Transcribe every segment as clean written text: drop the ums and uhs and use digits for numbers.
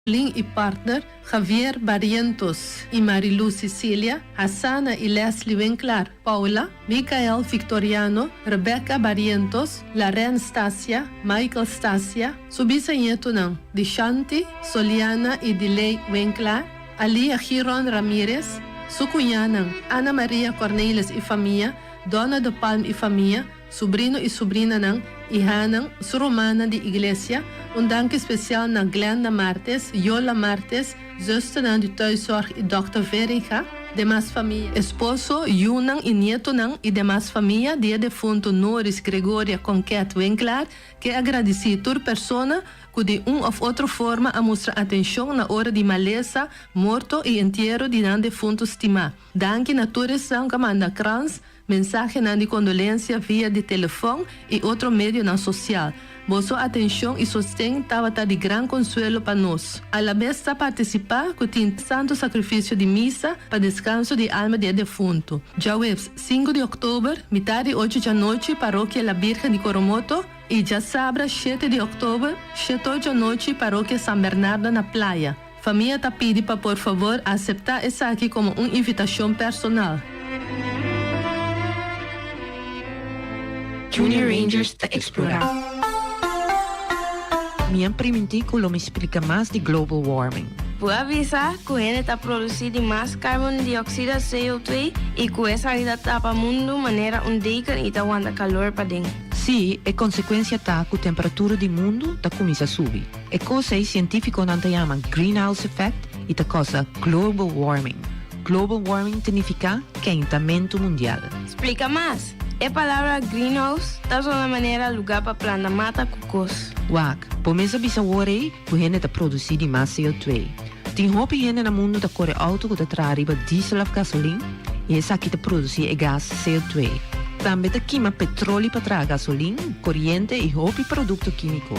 Lin e partner Javier Barrientos e Marilu Cecilia, Hassana e Leslie Winkler, Paula, Michael Victoriano, Rebecca Barrientos, Laren Stasia, Michael Stasia, Subisa Yetunan, Dishanti, Soliana e Delay Winkler, Ali Ahiron Ramirez, Sucunhanan, Ana Maria Cornelis e família, Dona do Palm e família, Sobrino e sobrina ng Ihanang Surumana de Iglesia, dank especial na Glenda Martes, Yola Martes, zuster de thuiszorg e Dr. Veriga, demais família, esposo, Yunang e nieto ng e demais família, dia defunto Norris Gregoria Conquet Winkler, que agradeci tur persona que de ou outra forma a mostrar atenção na hora de maleza, morto e enterro de não defunto estima. Danke na tourição que manda crans, mensagem de condolência via de telefone e outro meio não social. Vossa atenção e sustento estava de grande consuelo para nós. A la besta participar com o santo sacrifício de missa para descanso de alma de defunto. Já 5 de outubro, metade 8 da noite, paróquia La Virgen de Coromoto, e já sábado 7 de outubro, 7 da noite, paróquia São Bernardo na Praia. Família está pedindo para, por favor, aceitar essa aqui como uma invitação personal. Junior Rangers da Explorar. Minha primintico me explica mais de global warming. Vou avisar que ele está produzindo mais carbono de dióxido CO2 e que essa ainda tapa o mundo de maneira ondica e está aguenta calor para dentro. Sim, é consequência tá que a temperatura do mundo está começando a subir. É coisa que científicos não chamam greenhouse effect e tá coisa global warming. Global warming significa quentamento mundial. Explica mais. A palavra greenhouse está só na maneira lugar para plantar mata cocos. Wak, pomesa bisa worry que gente está produzindo mais CO2. Tem roupa gente no mundo que corre auto que está arriba diesel ou gasolina e essa aqui está produzindo gás CO2. Também está queima petróleo para trazer gasolina, corrente e roupa e produto químico.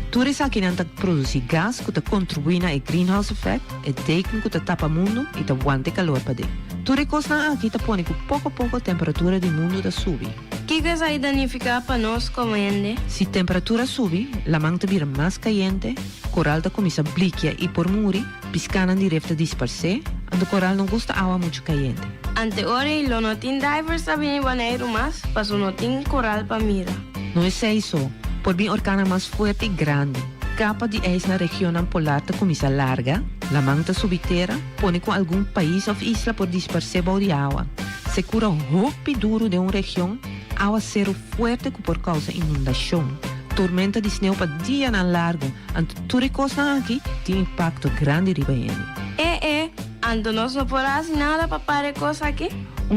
Tudo isso aqui não está produzindo gás que está contribuindo ao greenhouse effect e tecno que está tapa o mundo e está aguanta calor para dentro. Tudo isso aqui está pondo que pouco a pouco a temperatura do mundo está subindo. O que isso aí danifica para nós como gente? Se a temperatura sobe, a manta vira mais quente, o coral está começa a bliquear e por muri, piscando direto a dispersar, e o coral não gosta de água muito quente. Ante ora, lo não tem divers a vir banheiro mais, mas não tem coral para mira. Não é isso, por bem orcana mais forte e grande. Capa de eis na região polar está começa a larga, a manta subterrânea põe com algum país ou isla por dispersar de água. Se cura o roupa duro de uma região, água zero forte por causa de inundação. Tormenta de sneeuw para dia na largo, ante tudo coisa aqui tem impacto grande riba ele. Ante nós não podemos nada para parar coisa aqui?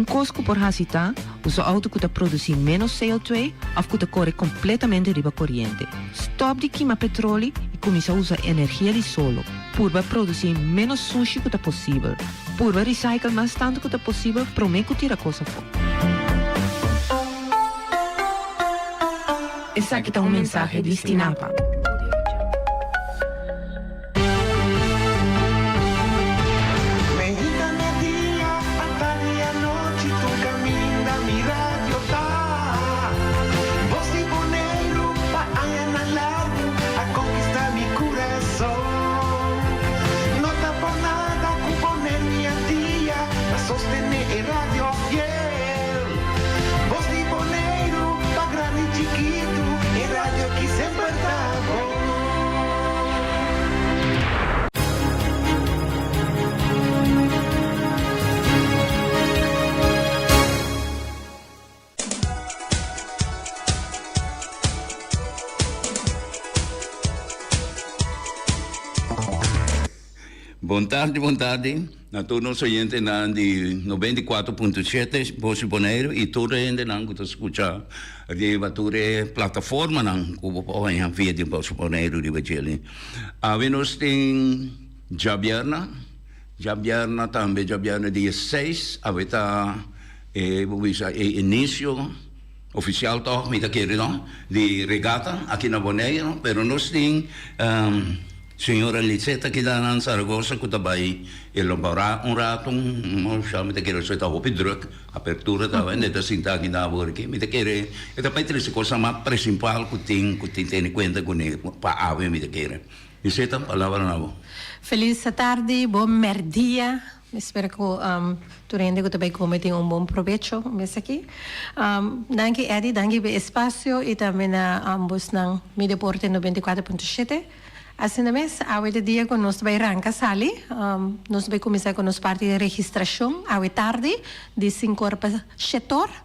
Cosco por hasita, usa auto que produzir menos CO2 ou que corre completamente riba corrente. Stop de queimar petróleo e começa a usar energia de solo. Purba produzir menos sushi que possível. Purba recycle mais tanto que possível para me tirar coisa fora. Essa aqui está mensagem destinado. Boa tarde. Na turno oyente na de 94.7 Voz Bonaire e todo gente não que escuta de bature plataforma não como põe via de Voz Bonaire de Bajeli. Nós tem Jabiarna também Jabiarna dia 6 aveta início oficial toch met querido de regata aqui na Bonaire, pero nós tem Senhora Liceta que dá na Saragossa que também ele bara rato chama de que ele está hopi druk apertura também neta sinta aqui na boa aqui me de querer e também tem essa coisa mais principal que tem conta com ele para ave me de querer Liseta, palavra na vo. Feliz tarde, bom merdia. Espero que tu rende que também comete bom provecho mês aqui. Danke Eddie, danke pelo espaço e também a ambos na Media Porte 94.7. Assim mesmo, a hoje dia que nós vai arrancar sali, nós vai começar com nossa parte de registração, a tarde, de 5 horas para 7 horas.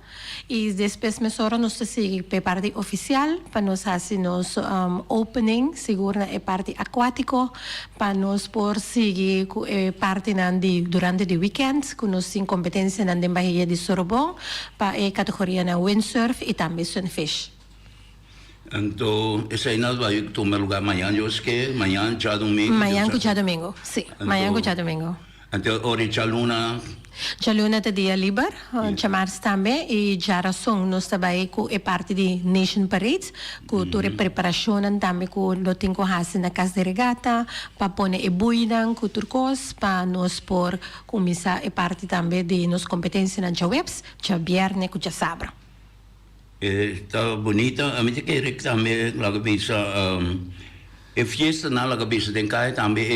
E depois nós seguimos para a parte oficial, para nós fazer nosso opening, seguro na parte aquático, para nós por seguir parte durante o weekend, com nossa competência na Bahia de Sorobon, para a categoria na windsurf e também sunfish. Então, essa aí nós vai tomar lugar amanhã, eu acho que amanhã já domingo. Amanhã já domingo, sim, amanhã já domingo. Então, ora já luna. Já luna de dia livre, chamar-se também e já razão nós também com a parte de Nation Parade, com toda a preparação também com o tem que fazer na casa de regata, para pôr a buina com turcos, para nós por começar a parte também de nossa competência na webs, já viernes com já sábado. Está bonita, a mim quer que também logo bisa e fiesta na logo bisa tem cá também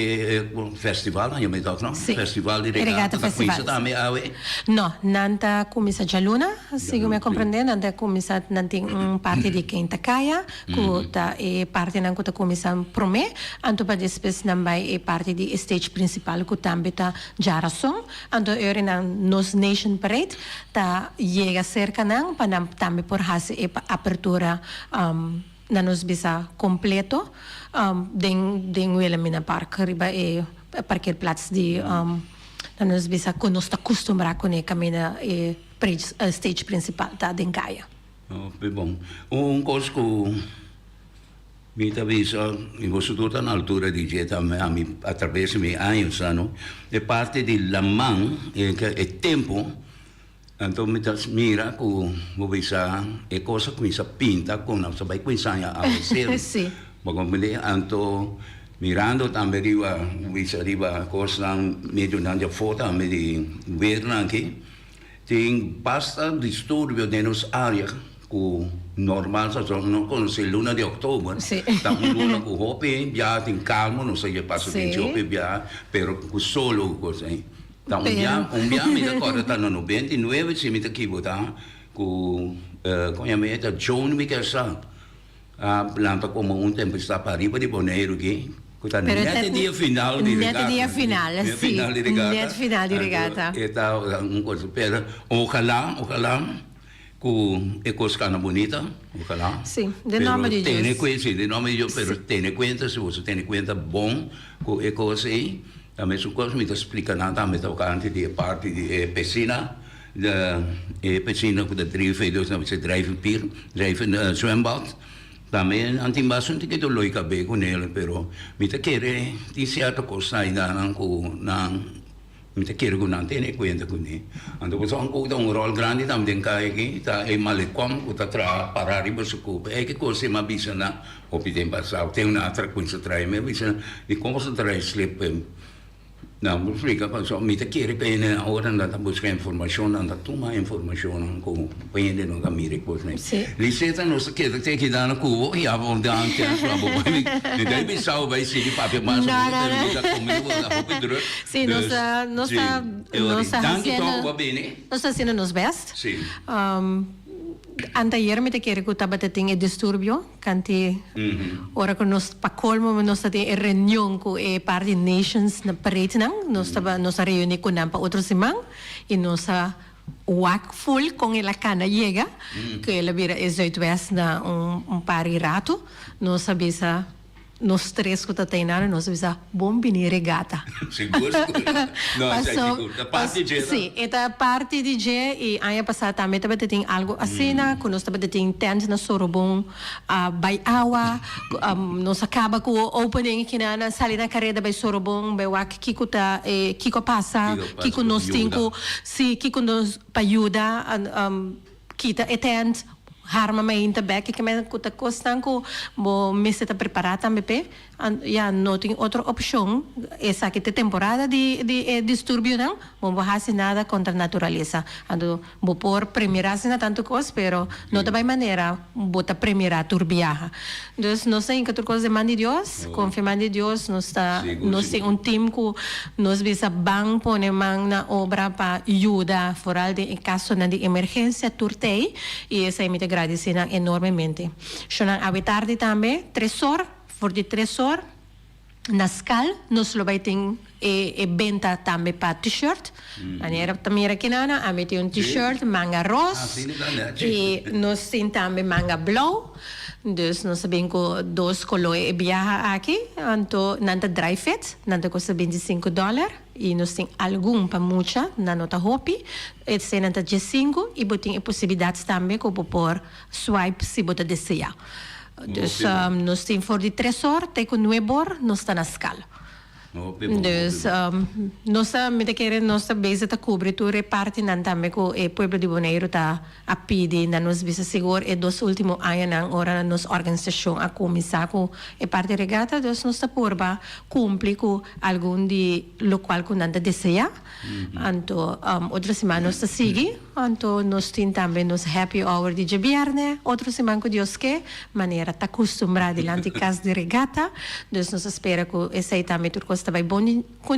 festival, não me toca não? Festival de regata festival também awe. Não, nanta começa já luna, sigo me compreendendo, nanta começa nanti parte de quem caia, que tá e parte não que tá começa prome, anto para depois não vai e parte de stage principal que também tá já razão, anto eu na nos Nation Parade tá chega cerca não para também por fazer apertura na nos bisa completo den Wilhelmina Park riba e parkeerplaats die na nos bisa que nós está acostumado com a caminha e stage principal da Dengaia. Oh, bom. Coisa que me avisa, e você está na altura de jeito através de meus anos, não? É parte de la mão, é tempo. Então, me mira que vou pensar, é coisa que me pinta, com não sabe pensar a você. Sim. Então, mirando também riba coisa meio na foto, meio ver aqui, tem bastante distúrbio dentro da área que normal, só não conhece luna de outubro. Estamos luna com hope, já tem calmo, não sei se passa bem hope, já, pero com solo coisa aí. Então, me agora está no 99, se me equivocar, com a John Michelson, a planta como tempestade para arriba de Bonaire aqui. Net dia final de regata. Net dia final, sim. Net final de regata. Então, coisa, pero ojalá, que é coisa bonita, ojalá. Sim, de nome de Deus. De nome de Deus, pero tenha conta, se você tem conta bom, que é coisa aí. Também são coisas que me explicam também tocante de parte de piscina, piscina com a drive, não se drive pier, drive zwembad. Também antimbasson tem que do loi cabe com ele, pero me te quer de certa coisa ainda não me te quer que não tenha conta com ele. Então você um rol grande também cai aqui, tá é malecom, que tá parar e você culpa. É que coisa mais bisa na opinião passado, tem uma outra coisa trai, mas bisa de como se trai slip. Não, me explica, pessoal, me te quer que na hora anda buscar informação, anda tomar informação com pende no caminho coisa, né? Liceta não se quer ter que dar no cubo e abundante, me deve pensar vai ser de papel mais ou menos, da comigo da roupa dura. Sim, nós fazendo nos best. Sim. Anteayer me te quero que estava tendo distúrbio, canti ora que nós para colmo nós temos reunião com a parte Nations na parede não, nós estava nós reúne com para outra semana e nós wak full com ela cana chega, que ela vira 18 vezes na par rato, nós sabia nós três que temos nós sabia bom venir regata. Seguro. Não, seguro. A parte de sim, esta parte de dia e ano passado também estava tendo algo assim, que nós estava tendo tent na Sorobon, by awa, nós acaba com o opening aqui na salida carreira by Sorobon, by wak kiko ta kiko passa, kiko nós tinko, se kiko nos ajuda kita tent harma mai in tabek que me kuta costan ko bo me se tá preparada também pe ya não tem outra opção essa que tem temporada de distúrbio não bo hasi nada contra a natureza ando bo por premiar na tanto coisa pero não da maneira bota premiar turbiaja então não sei em que outra coisa demanda de Deus confirmando de Deus nós tem um time que nós visa bang pone man na obra para ajuda foral de caso de emergência turtei e essa me agradecendo enormemente. Sono a tarde também, 3 horas, for de 3 horas, na escala, nós lo vai ter venda também para t-shirt. Maneira também aqui na, a mim tem t-shirt, manga rosa, e nós temos também manga blue. Dus nós sabemos que 2 colores viaja aqui, então nanta dry fit, nanta custa $25 e nós temos algum para muita na nota hopi, esse nanta 5 e botem possibilidades também que por swipe se botar desejar. Dus nós temos for de 3 horas, até com 9 horas, nós está na escala. Dus nossa meta querer nossa base ta cobertura parte nan também com o Pueblo de Bonaire tá a pedir na nos visa seguro e 2 últimos anos nan ora nos organização a começar com e parte regata dos nossa porba cumpre com algum de local que nanda deseja anto outra semana nós sigue anto nós tem também nos happy hour de viernes outra semana que Deus que maneira tá acostumbrada delante casa de regata dos nós espera que essa aí também tudo costa vai bom com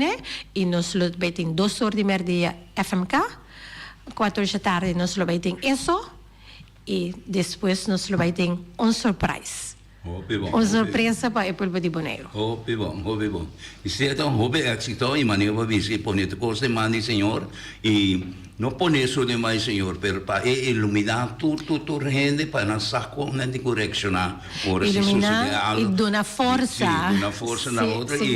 e nós lo vai ter 2 horas de merdia FMK 4 da tarde nós lo vai ter isso e depois nós lo vai ter surprise. Uma surpresa para o Pueblo de Bonaire. Bom. E se é tão éxito e maneira para você poner coisa de mani, Senhor, e não poner só demais, Senhor, para iluminar tudo gente para não saco nem de correccionar. Iluminar e dar força. Dar força na outra e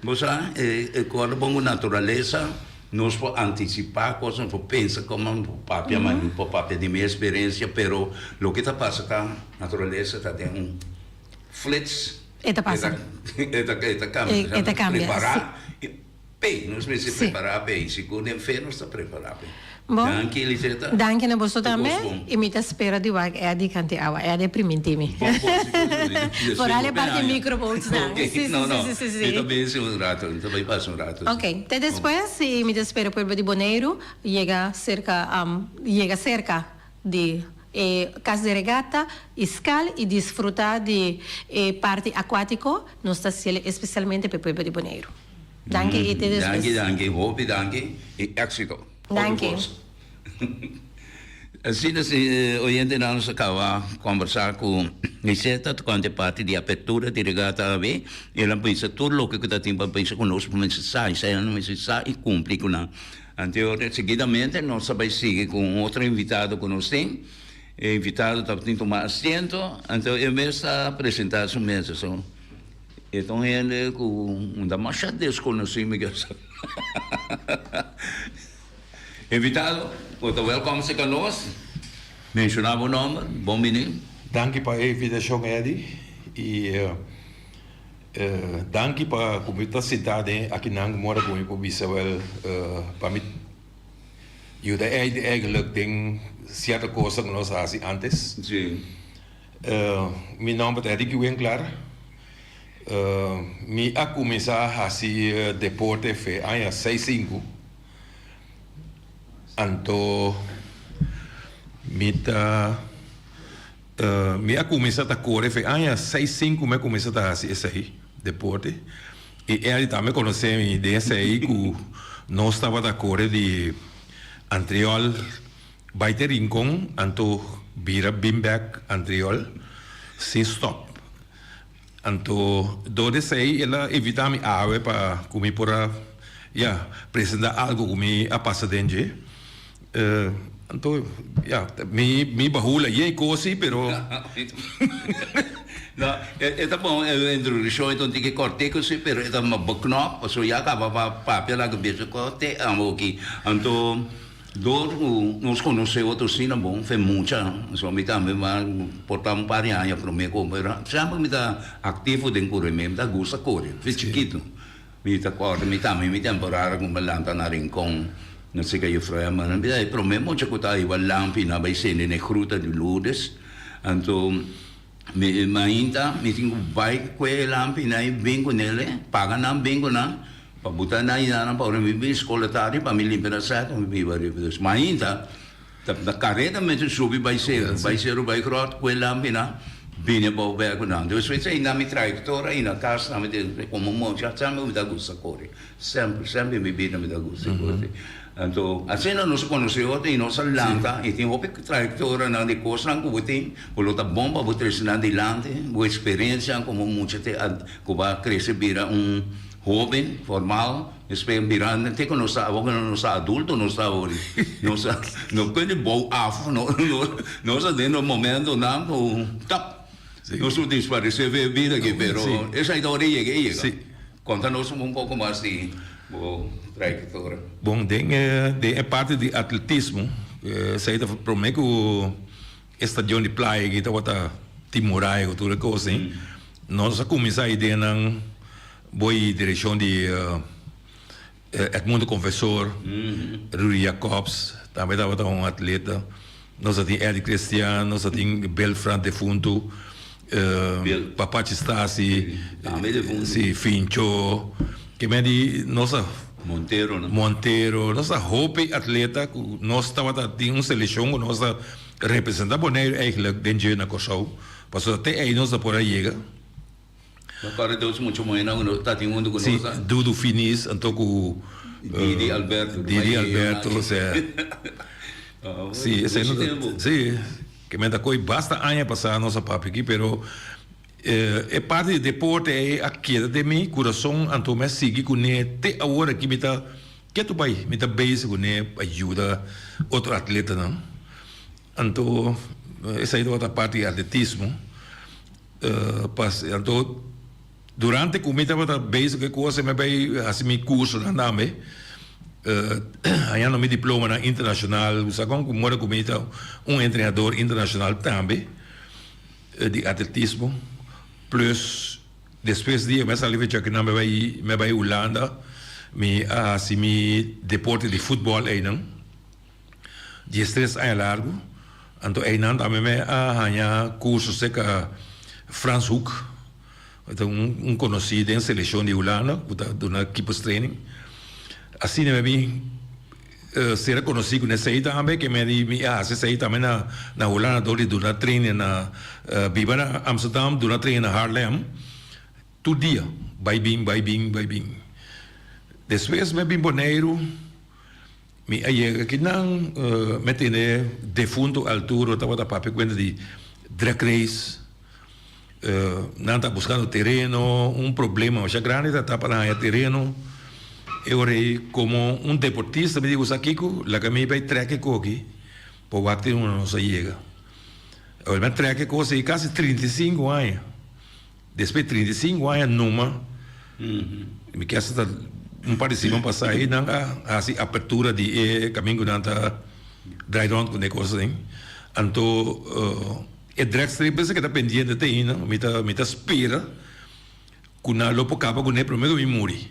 você quando bom natureza nós podemos antecipar coisas, não pensa como papel, mas não papel de minha experiência, pero o que está passando, a natureza está tendo flits. Eta passa. Eta cambia. Preparar. Bem, nós precisamos preparar bem. Se quando é feio, nós estamos preparados. Bom, danke, Liseta. Danke na você também. E me espera de wag é de cante awa, é de primitimi. Por ali parte microbots não. Sim. Eu também sou um rato, também passo um rato. Ok, até depois, e me espera Pueblo de Bonaire, chega cerca de casa de regata, escala e desfrutar de parte aquático, nós estamos especialmente para o Pueblo de Bonaire. Danke e até depois. Danke e éxito. Danke. Assim, hoje nós acabamos de conversar com Liseta, quando é parte de abertura de regata a ver, ela pensa tudo o que está tendo pensa conosco, mas sai e cumpre com ela. Então, seguidamente, nós vamos seguir com outro invitado que nós temos. O invitado está tendo tomar assento, então ele está apresentando sua mesa. Então, ele com uma marcha desconhecida. Invitado, muito welcome conosco. Mencionava o nome, bom menino. Danke para a invitação, Eddie. E danke para a comunidade cidade aqui na mora comigo, Bisawel, para mim. Eu eigenlijk tem certa coisa que nós fazíamos antes. Sim. Meu nome é Eddie Winkler. Me a começar a fazer deporte foi em 65. Então, me a começar a correr foi em 65 me começar a fazer esse aí deporte. E ele também conheceu desse aí que nós estava a correr de Antriol, Baite Rincon, então vira Bimberg, Antriol, sem stop. Então, do desse aí, ela evita me água para comer por apresentar algo comigo a passadengue. Então, me bahula e coisa, pero não, é bom, eu introdução então tem que cortar com isso, pero é uma bocnop, so já acaba papel lá que bicho corte, amo aqui, então nós conhecemos outros sim, bom, foi muita, só me também mas portamos para aí para mim como era, sempre me dá ativo de correr mesmo, dá gosta correr, foi chiquito, me dá correr, me também me temporada com balanta na rincon. Não sei que eu falei, mas para mim muito que está aí o lampi na vai ser na gruta de Lourdes, Então, ainda me tenho vai com ela pinai bem com ele, paga não bem com não, para botar na ina para me vir escolatari para me limpar certo, me viva mas ainda da carreira me subi vai ser vai crot com ela pina bem para o ver com não. Depois vai ser na minha trajetória e na casa na minha como moja sempre me dá gosto corre, sempre me bem me dá gosto corre. Então, assim nós conhecemos e nós lança e tem uma trajetória na de coisas que você tem, por outra bomba você traz de lante, uma experiência como muito te que vai crescer vira jovem formal, espera virando até que nós não adulto nós não pode bom afro nós dentro do momento não tap nós desaparecer vida aqui, pero essa história chega. Conta-nos pouco mais de trajetória. Bom, tem parte de atletismo. Saída para mim que o estadio de praia que estava Timorai ou tudo coisa assim. Nós começamos a ideia na boa direção de Edmundo Confessor, Rui Jacobs, também estava um atleta. Nós tínhamos Eric Cristiano, nós tínhamos Belfrant defunto, Papachi Stasi, Fincho, que me di nossa Monteiro, nossa roupa atleta, nós estava tinha seleção, nossa representante Bonaire eigenlijk dentro na Kosovo, passou até aí nós por aí chega. Agora Deus muito mais não está tendo mundo com nós. Dudu Finis, então com Didi Alberto, sim, sim, que me da coi basta anos passar nossa papo aqui, pero é parte do deporte é a queda de mim coração então me sigue com ne até agora que me tá que tu vai me tá base com ne ajuda outro atleta não então essa é outra parte de atletismo então durante que me tava base que coisa me vai assim me curso na nome aí no meu diploma na internacional usa como mora comigo treinador internacional também de atletismo plus depois de eu saí ver que não me vai Holanda me assim me deporte de futebol aí não de 3 anos largo então aí não também me ganhar curso seca Frans Hoek então conhecido em seleção de Holanda do na equipos training assim me vi ser conhecido nessa aí também que me essa aí também na Holanda do na treino na viva na Amsterdam do na treino na Haarlem todo dia vai bem depois me vim Bonaire me aí que não me tem defunto altura estava da papel quando de drag race não está buscando terreno problema já grande está para terreno eu como deportista me digo aqui la que me vai treque aqui por aqui não chega eu me treque coisa quase 35 anos depois de 35 anos numa me quer estar parecido passar aí não assim abertura de caminho não tá dry round com negócio assim então drag strip pensa que está pendente de aí não me tá espera com na lopo capa com ne primeiro me muri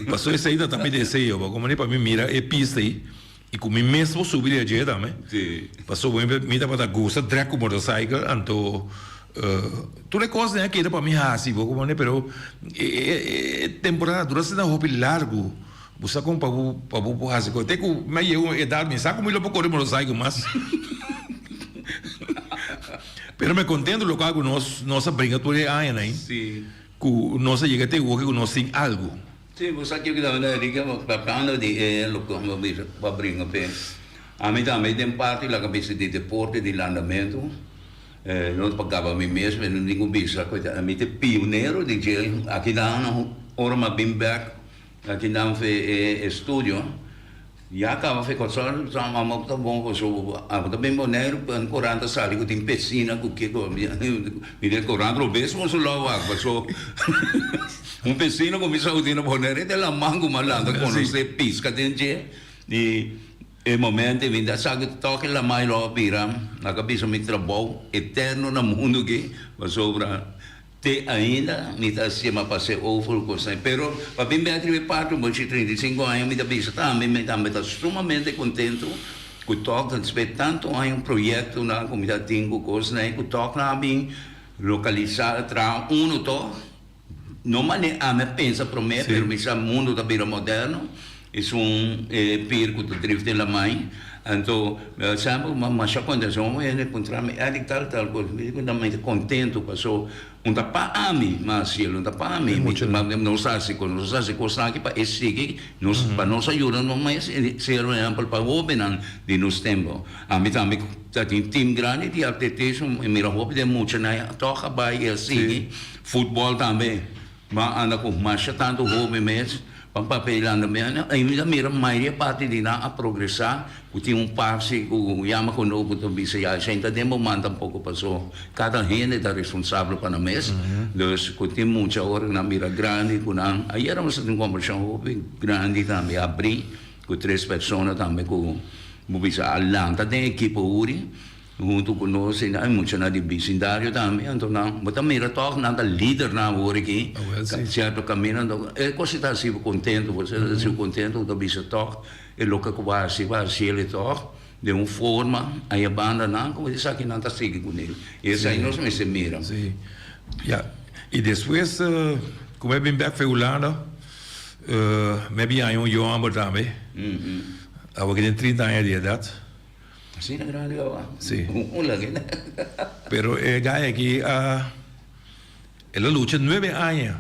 passou isso aí também desceu como nem para mim mira pista aí e com mim mesmo subir a dieta também passou me dá para gosta drag com motorcycle então tudo é coisa né que era para mim assim como nem pero temporada durante na roupa largo você com para assim até que me eu idade me saco me lo para correr motorcycle mas pero me contento local com nossa briga por aí né sim que nossa chega até hoje que nós tem algo sim você aqui que dá na dica para de local para briga pe a mim também tem parte lá cabeça de deporte de andamento nós pagava mim mesmo não digo bisa coisa a mim é pioneiro de gel aqui dá uma hora uma bimback aqui dá estúdio já acaba de começar já uma tá bom que sou também Bonaire para 40 salas que tem piscina que me de 40 vezes mas lá passou piscina começou a ter na Bonaire de lá mango malanda com você pisca dentro e momento vinda sabe toque la mai lo pira na cabeça me trabalho eterno no mundo que sobra te ainda me tá se ma passe over coisa pero para bem beatriz parte um 35 anos me dá bisa também me tá sumamente contento que toca tanto há projeto na comunidade Tingo coisa né que toca bem localizado tra to não mané a me pensa para mim pero me mundo da vida moderno é perco do drift de la mãe então sempre mas quando eu me encontramos tal coisa eu também contento passou pa ami mas ele não pa ami mas não sabe se coisa aqui para esse que nos para nos ajudar não mais ser um exemplo para o bem de nos tempo a mim também tem time grande de atletismo e mira hope de muito né toca vai assim futebol também mas anda com mais tanto hobby mesmo papelando mesmo aí mira maioria parte de a progressar que tem passe que chama com novo do bicho a gente tem momento um pouco passou cada gente é responsável para mês então que tem muita hora na mira grande com aí era uma conversão grande também abrir com 3 pessoas também com o bicho Atlanta tem equipe uri junto conosco e muito na de vecindário também então mas também era toque nada líder na hora aqui certo caminho é coisa está assim contente você está contente do bicho toque e lo que vai se ele toque de uma forma aí a banda não como diz aqui não está seguindo com ele e isso aí nós me se mira e depois como é bem back feulano me vi aí João também agora que tem 30 anos de idade. Sim, é grande agora. Sim. Lagi. Pero gaya que ela luta 9 anos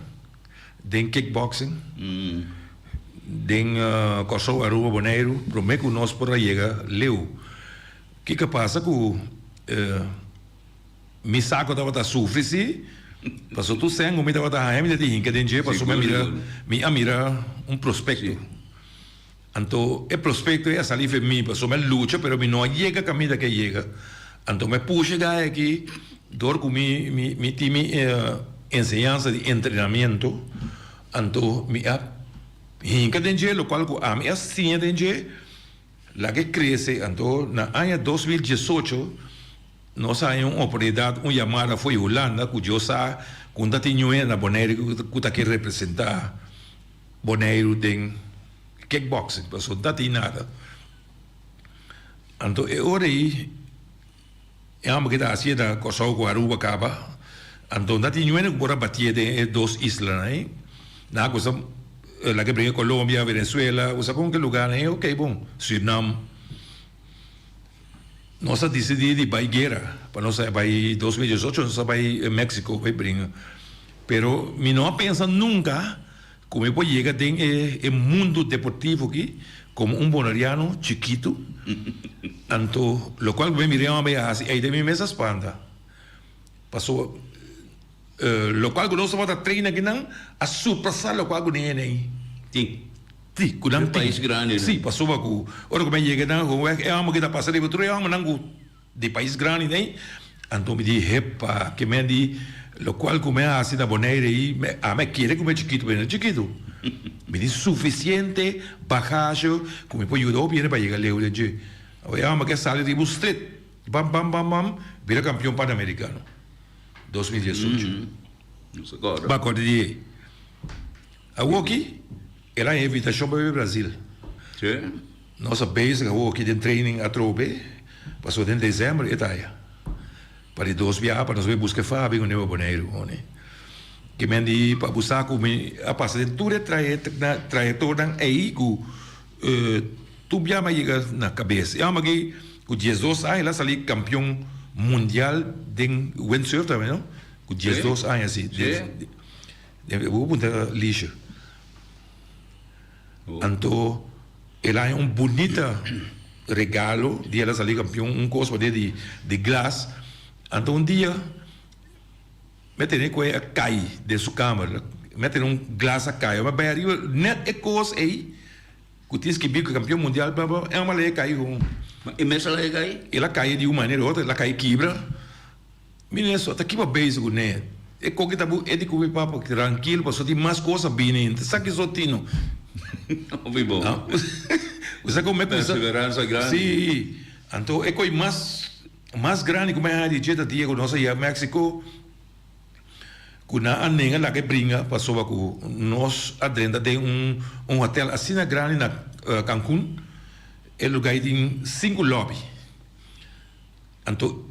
em kickboxing, em Kosovo, Aruba, Bonaire, prometo que nós por aí leu. O que passa com me saco da sofrer se passou tu sangue, me estava da raia, me dei que dentro passou me mira prospecto. Então, o prospecto é salir para mim, passou me luta, pero me não chega a caminho que chega. Então, me puxa aqui, dor com mi time ensinança de treinamento. Então, me hinca dentro, lo qual a minha assim dentro, lá que cresce. Então, na ano 2018, nós temos uma oportunidade, uma chamada foi Holanda, que eu sei, quando tinha na Bonaire, que está aqui representar Bonaire tem kickboxing, passou não tem nada. Então, agora aí, é uma coisa assim da Kosovo, Aruba, Caba. Então, não tem nenhuma que pode bater de 2 islas, né? Na coisa, lá que brinca Colômbia, Venezuela, usa com que lugar, né? Ok, bom, Suriname. Nós decidimos ir para a guerra, para nós ir para 2018, nós vai a México, vai brincar. Pero, me não pensa nunca como eu chegar tem o mundo deportivo aqui, como bonariano chiquito, então, lo qual me mirava bem assim, aí de minha mesa espanta. Passou, lo qual que nós vamos treinar aqui não, a surpresa lo qual que nem aí. Sim. Sim, com um país grande. Sim, passou com, ora como chega não, é uma que está passando aí, outro é uma não de país grande né. Então me diz, epa, que me diz lo qual come assim da Bonaire aí, a me querer comer chiquito, bem chiquito. Me diz suficiente bagagem, como pode ajudar bem para chegar leu de. Agora uma que sale de street, bam, vira campeão pan-americano. 2018. Agora. Bacode de. Agora aqui, ela é invitação para o Brasil. Sim. Nossa base, agora aqui tem training a trope, passou em dezembro, e tá aí. Para 2 viagens, para nós ver buscar Fábio, no Bonaire, né? Que me di para buscar como a passar de toda a trajetória aí que tu já me chega na cabeça. Eu amo que com 12 anos ela saiu campeão mundial de windsurf também, não? Com 12 anos assim. Vou botar lixo. Então, ela é bonito regalo de ela sair campeão, coisa de glass. Então, dia meter com a cai de sua câmera, meter glass a cai, mas bem net é coisa aí, que tens que vir campeão mundial, é uma lei cai e mesmo ela cai? Ela cai de uma maneira ou outra, ela cai quebra. Menino, só tá aqui para beijo né? É que tá é de comer papo tranquilo, para só ter mais coisas bem, sabe que só tino. Ouvi bom. Você como é que perseverança grande. Sim. Então é coisa mais grande como é a dieta dia que nós ia México. Kuna anenga lá que brinca passou com nós adentro de um hotel assim na grande na Cancún el lugar tem 5 lobby. Então,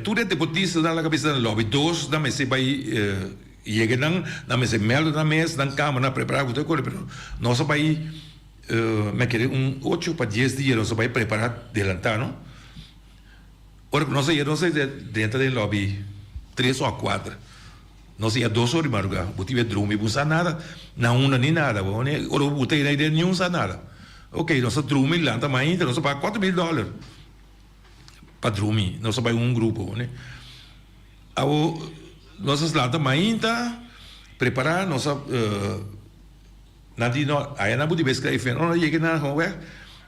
tudo é deportista na cabeça do lobby. 2, da mesa vai chegar na mesa melhor na mesa, na cama, na preparar tudo coisa. Pero nós vai me querer 8 para 10 dias nós vai preparar delantar, não? Ora nós ia dentro do lobby 3 ou 4. Nós ia 2 horas de madrugada. Eu tive dormir, não sabe nada, não nem nada. Ora eu botei na ideia nenhum sabe nada. Ok, nós dormir lá também, nós paga $4,000 para dormir. Nós vai grupo, né? Nós lá também preparar nós aí na bude escrever fen ona yeke na howe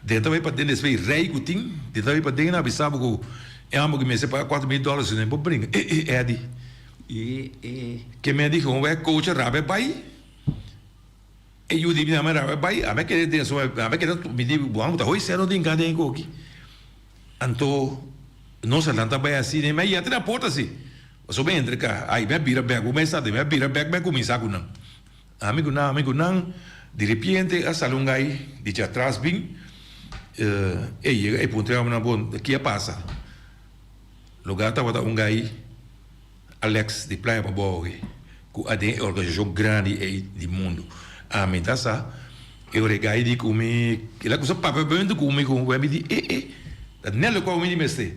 dentro vai para dentro vai rei gutin dentro vai para dentro na bisabo go é amo que me se paga $4,000 né por brinca Eddie que me dijo howe coach rabe bai e eu digo na rabe bai a me que de so a me que me digo bom tá hoje será de encada em coque anto nós lá também assim né mas ia ter a porta assim só bem entre cá aí me vira bag começa de me vira bag me começa com não amigo não de repente a salungai de atrás bem e ponteamos na bom que passa lugar estava um gai Alex de Praia Babogue com a organização grande do mundo a mim tá sa eu regai de comer que lá com o papai bem de comer com o me di nella qua mi dimesse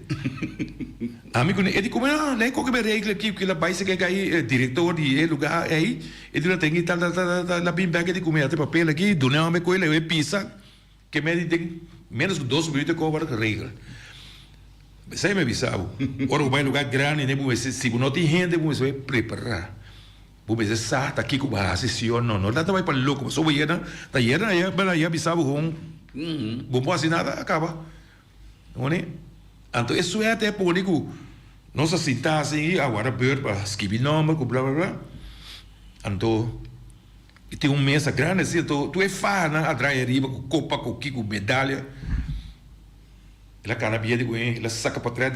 amico e di come no lei come regola che la paese che gai direttore di lugar aí e tu tem tal la bimba che di come te papel aqui donava me quella e pizza che me di menos de 2 minutos cover regola sai me bisavo ora vai lugar grande ne bu se não tem gente bu se preparar bu se sa tá aqui com a sessão não tá vai para louco só vai ia bisavo com bu pode nada acaba então isso é até público nossa cita assim agora per para escrever nome blá blá blá então tem mesa grande assim tu é fã na atrás riba com copa com kiko medalha ela cara bia de ela saca para trás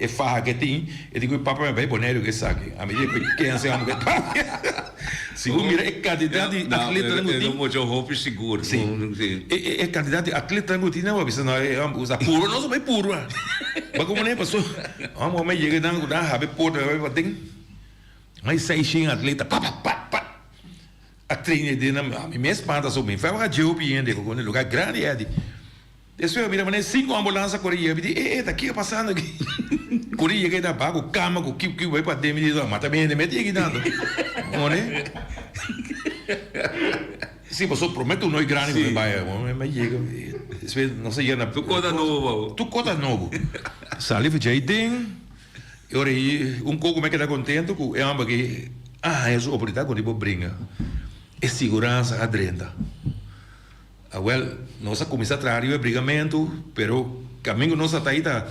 é fã que tem e digo papai vai boneiro que saque a medida que quem se ama se o mira é candidato a atleta não muito hope seguro é candidato a atleta não tem não avisa não usa puro não só puro mas como nem passou vamos mas chega não dá habe porta vai tem mas sai sem atleta a treina de na me espanta só bem vai a job ainda com um lugar grande é de isso eu mira mas 5 ambulâncias corria e tá aqui passando aqui corria que dá pago cama com que vai para demitir mas também me mete aqui dando né sim mas eu prometo não é grande que vai mas chega não sei na tu coda novo saliva já tem eu aí pouco como é que tá contente com é amba que é a sua oportunidade quando eu brinca é segurança adrenda well nós começamos a trabalhar o brigamento pero caminho nossa tá aí tá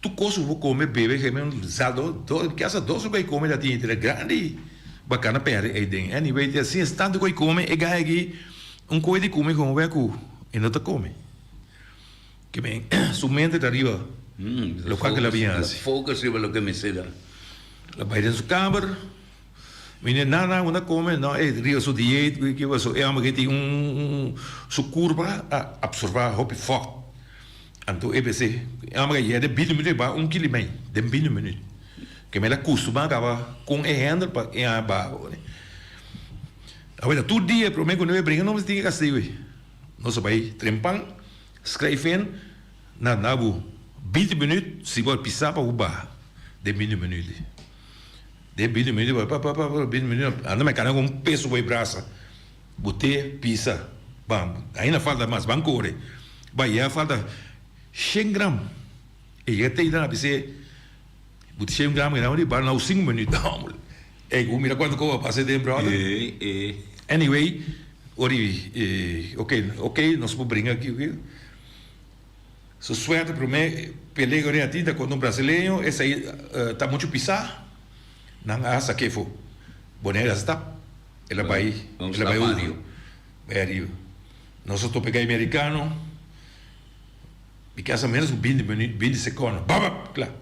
tu coisa vou comer bebê que mesmo saldo que essa doce vai comer da tinha grande bacana perde aí dentro anyway assim tanto que come é gai aqui coisa de comer com o beco e não tá come que bem sumente da riba lo que la viança foca sobre lo que me será la vai dentro câmara Mine nana una come no e rio su diet que was é uma que tem su curva a absorver hop forte anto EBC é uma que é de 20 minutos ba 1 km de 20 minutos que me la costuma acaba com handle para é ba né agora todo dia pro me quando eu brinco não tem que gastar nós vai trempang escrever na nabu 20 minutos se vai pisar para o bar de 20 minutos de 20 minutos, 20 minutos, anda me carrega peso para o braço, botei, pisa, bam, ainda falta mais, bancore, vai, falta 100 gramas, e já tem na PC, botei 100 gramas, não, ele vai na 5 minutos, e mira quanto que eu passei dentro, anyway, ok, nós vamos brincar aqui, so suerte para mim, pelego a tinta com brasileiro, esse aí está muito pisar, não asa que for boneira está ela vai Rio nós só pegar americano e que essa menos 20 segundos claro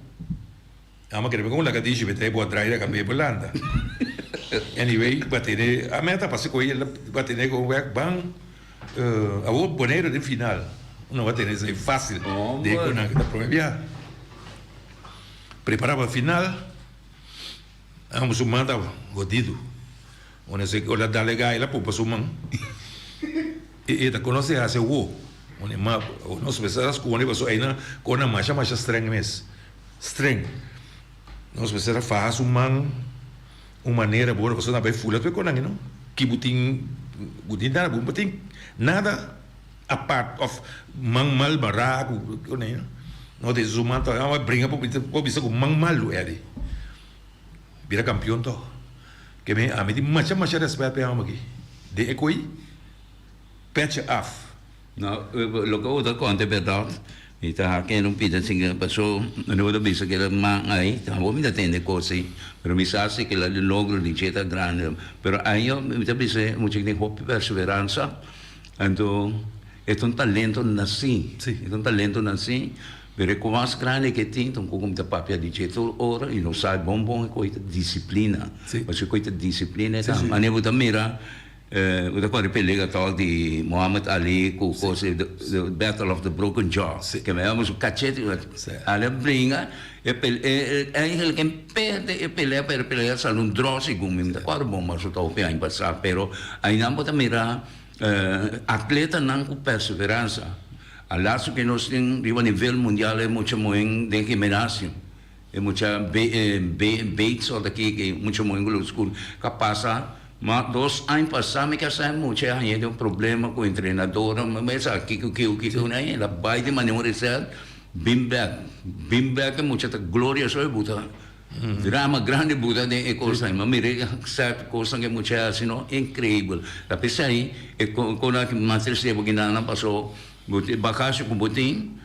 ama que como la que dice vete boa trair a cambiar Holanda anyway bater a meta passa com ele bater com o ban a boneira de final não vai ter isso aí fácil. Oh, de bueno. que problema. Preparava a final, a muçulmana estava godido. Onde se olha da legal lá para o muçulmano. E da conhece a seu wo. Onde nós pessoas com onde passou aí na com a marcha streng mesmo. Streng. Nós pessoas faz uma maneira boa, você não vai fular tu com não. Que butim nada bom, butim nada a part of mal baraco, né? Não de zuma tá, vai brincar para bisa com mal é ali. Vira campeão to. Que me a mim de marcha respeito para aqui. De ecoi patch off. No, lo que uno conta é verdade. E está aqui não pide assim, passou, não é bisa que ela aí, tá bom, me atende coisa, mas me sabe que ela logro de jeito grande, mas aí eu me bisa muito que tem hope perseverança, então é um talento nasci, é um talento nasci, mas com mais grande que tem, então como te papel de jeito hora e não sabe bom é coisa disciplina, mas é coisa disciplina, tá, mas eu também mira udah kau repellega talk di Muhammad Ali ku the Battle of the Broken Jaw que me vamos cachete ale bringa ele que perde pelea salun drosi gumi da quadro bom mas o tau pe passar pero aí não pode mirar atleta não com perseverança alaço que nós tem de nível mundial é muito muito de que menace é muito baits ou daqui que muito muito school capaz. Mas 2 anos passados, que sabe muito, aí tem problema com o treinador, mas aqui que né, ela vai de maneira certa, bim back é muito glória só é buta, drama grande buta de coisa, mas mire certo coisa que muito assim, não, incrível. A pessoa aí, quando a matriz de Bogotá passou, bacana com botim,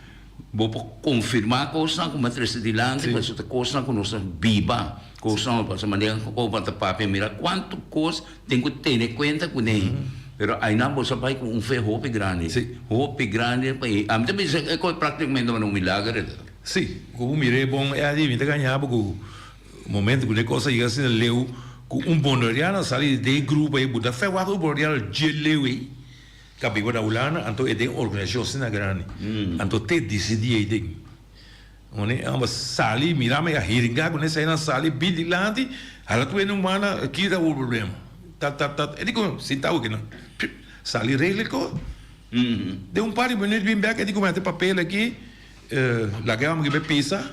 vou confirmar coisa com matriz de lante, mas outra coisa com nossa viva. Coisa para maneira como para papel mira quanto coisa tem que ter em conta com ele, pero aí não você vai com fé hope grande, hope grande para a mim também é praticamente um milagre. Sim, como mirei bom é ali me ganhar porque o momento que coisa ia assim leu com bondoriano sali de grupo aí buda fé o bondoriano de leu aí cabe da ulana então é de organização sina grande então te decidir aí Oni ambas sali mirame a hiringa com essa na sali bidilante ela tu não mana que dá o problema tá ele com sentau que não sali regle co de par de minutos bem back ele com até papel aqui lá que vamos que pisa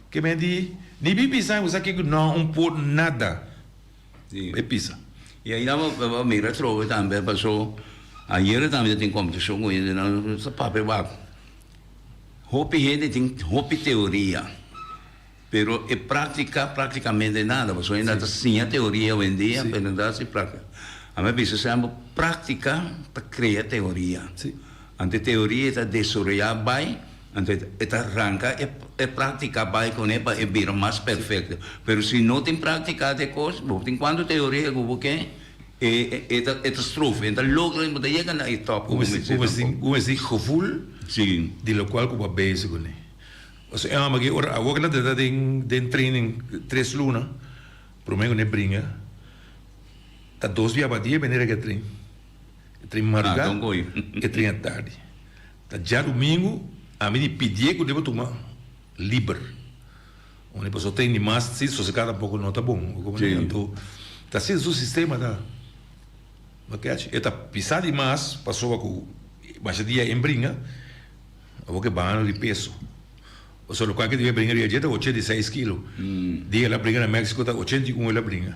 que me di ni pisa você que não por nada é pisa e aí não mira trove também passou ayer também tem competição com ele não papel baco Hopi gente tem hopi teoria, pero é prática praticamente nada. Você ainda sim a teoria hoje em dia, mas não dá se prática. A minha pessoa chama prática para criar teoria. Ante teoria está desarrollar bem, ante está arranca é prática bem com ele para vir mais perfeito. Pero se não tem prática de coisa, tem quando teoria como que é estrofe, então logo ele vai chegar na top. Como assim gevoel Sim. De lo qual como bezig com ele. O sea, ama que ora agora que ela tem training 3 luna, pro mim não brinca. Tá 2 dias para dia venir que trein marca, que trein tarde. Tá já domingo a mim pedir que eu devo tomar livre. Onde passou trein mais se só se cada pouco não tá bom. Então tá sendo o sistema da Maquiagem. Eta pisar demais passou com baixa dia em brinca. Eu que banho de peso. O só local que devia brincar dia jeta 86 kg. Dia ela brinca na México tá 81 ela brinca.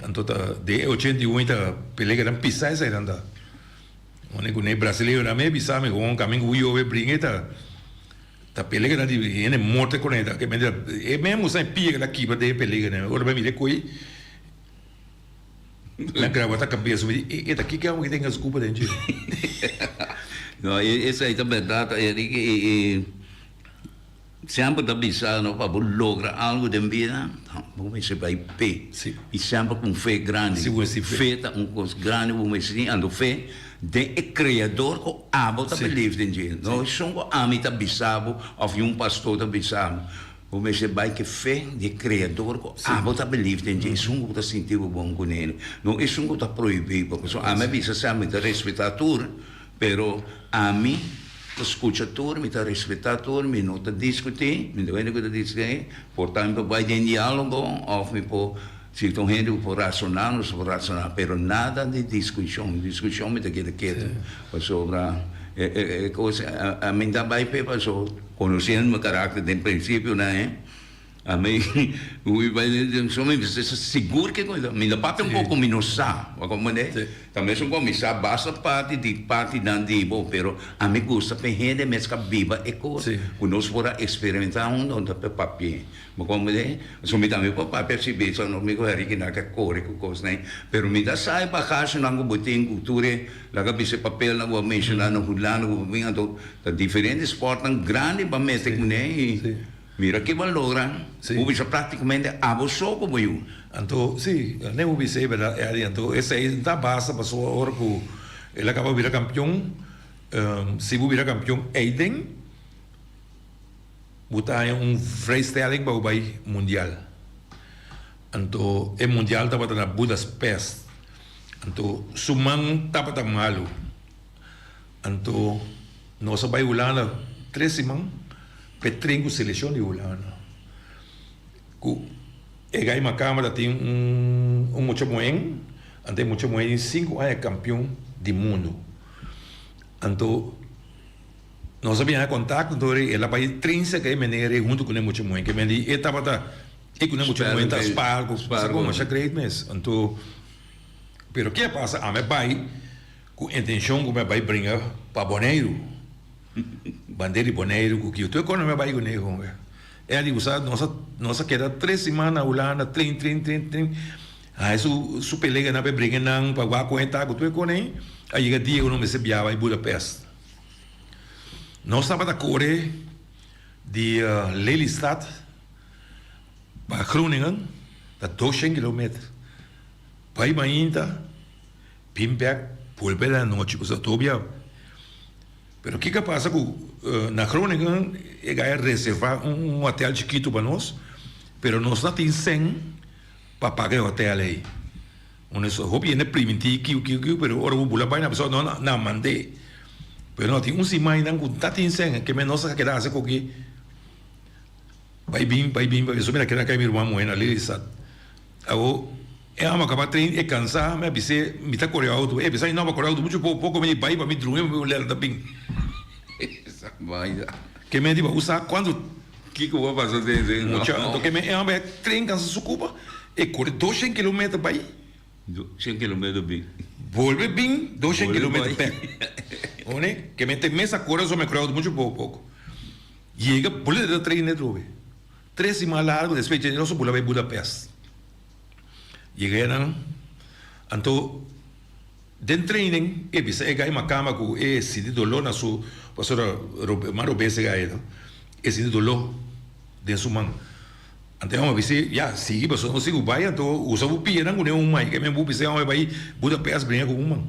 Então tá de 81 tá pelega na pisar essa ainda. Onde com o brasileiro na me pisar me com caminho o eu brinca tá pelega na de ene morte com ele que é mesmo sem pia que aqui para de pelega né. Agora vai me coi na gravata cabeça e daqui que é um que tem as culpas dentro. Não, isso aí também verdade é que sempre da bisa não para lograr algo de vida, vamos se vai pé. E sempre com fé grande. Fé tá coisa grande, vamos se ando fé de criador com abo tá believe em Jesus. Não são com amita bisabo ou um pastor da bisabo. Vamos se vai que fé de criador com abo tá believe em Jesus. Um tá sentindo bom com ele. Não isso um tá proibido porque a minha bisa sempre respeitar tudo. pero a mim escuta tudo, me está respeitando tudo, me não está discutindo, me não é que discutir, portanto vai ter diálogo, ou me pô se estão gente por racionar, não por racionar, pero nada de discussão me está quieto, sobre coisa, a mim dá bem para so conhecendo meu caráter de princípio, né? A mim, o vai só me seguro que coisa, me dá parte pouco minusar, como né? Também são como minusar basta parte dandibo, pero a mim gosta de gente mesmo viva e coisa, conosco para experimentar onde papel, como né? Só me dá meu papel perceber, só não me corre que na corre com coisa, né? Pero me dá sai para casa não botem cultura, lá que esse papel não vou mencionar no hulano, vou vir a diferentes esportes grande para meter né? Mira que valora, usa praticamente abuso como eu. Então, sim, nem o vice, verdade? Então, essa aí da base passou a hora que ele acabou de virar campeão. Se ele virar campeão, Aiden, botar freestyling para o país mundial. Então, o mundial estava na Budapest. Então, sumang estava malo. Então, nós vai lá 3 semanas. Petrinho seleção de Holanda. Ega uma câmara tem muito bom, ante muito bom 5 anos campeão do mundo. Então nós sabíamos contato, então ela vai 30 que maneira junto com o muito bom, que me diz etapa da e com o muito bom tá spargo, como já greatness. Então, pero que passa a me vai com intenção que me vai brincar para Boneiro. Bandeira e Boneiro, que eu estou com a minha barriga, né? Ela diz, nossa queda 3 semanas, Holanda, trem. Aí, su pelega na bebrinha, não, para o contar, que eu estou com ele. Aí, chega dia, eu não me sabia, em Budapest. Nós estávamos da Coré, de Lelystad, para Groningen, da 200 km. Para ir ainda, Pimberg, volver à noite, porque eu estou bem. Pero o que passa com na Groningen é reservar hotel chiquito para nós, pero nós não temos 100 para pagar o hotel aí. Nós hobby é primitivo, pero ora o bula vai na pessoa não mandei. Pero não tem semana não tá tem 100 que menos que dá com que vai bem, isso me quer que minha irmã moena ali sabe. Agora ama acabar treino e cansar, me avise, me tá correndo, e pensar não vai correr muito pouco me vai para me dormir, me olhar da bem. Vai. Que me diga usar quando que eu vou fazer desse? Então que me ama treino cansa se ocupa e corre 200 km para aí. 100 km bem. Volve bem 200 km pé.One, que me tem mesa corre só me correu muito pouco. Chega, pula de treino de 3 semanas largo, depois de nós pula para Budapest. Chegaram, então, dentro do training, bisa uma cama com esse de dolor na sua, pastora Maro Besse gaida, esse de dolor dentro do mão. Então, uma vez, já, siga, pastor, não sigo vai, então, usa o pia, não é uma, que me bupi, se é uma vai, Budapest brinca com uma.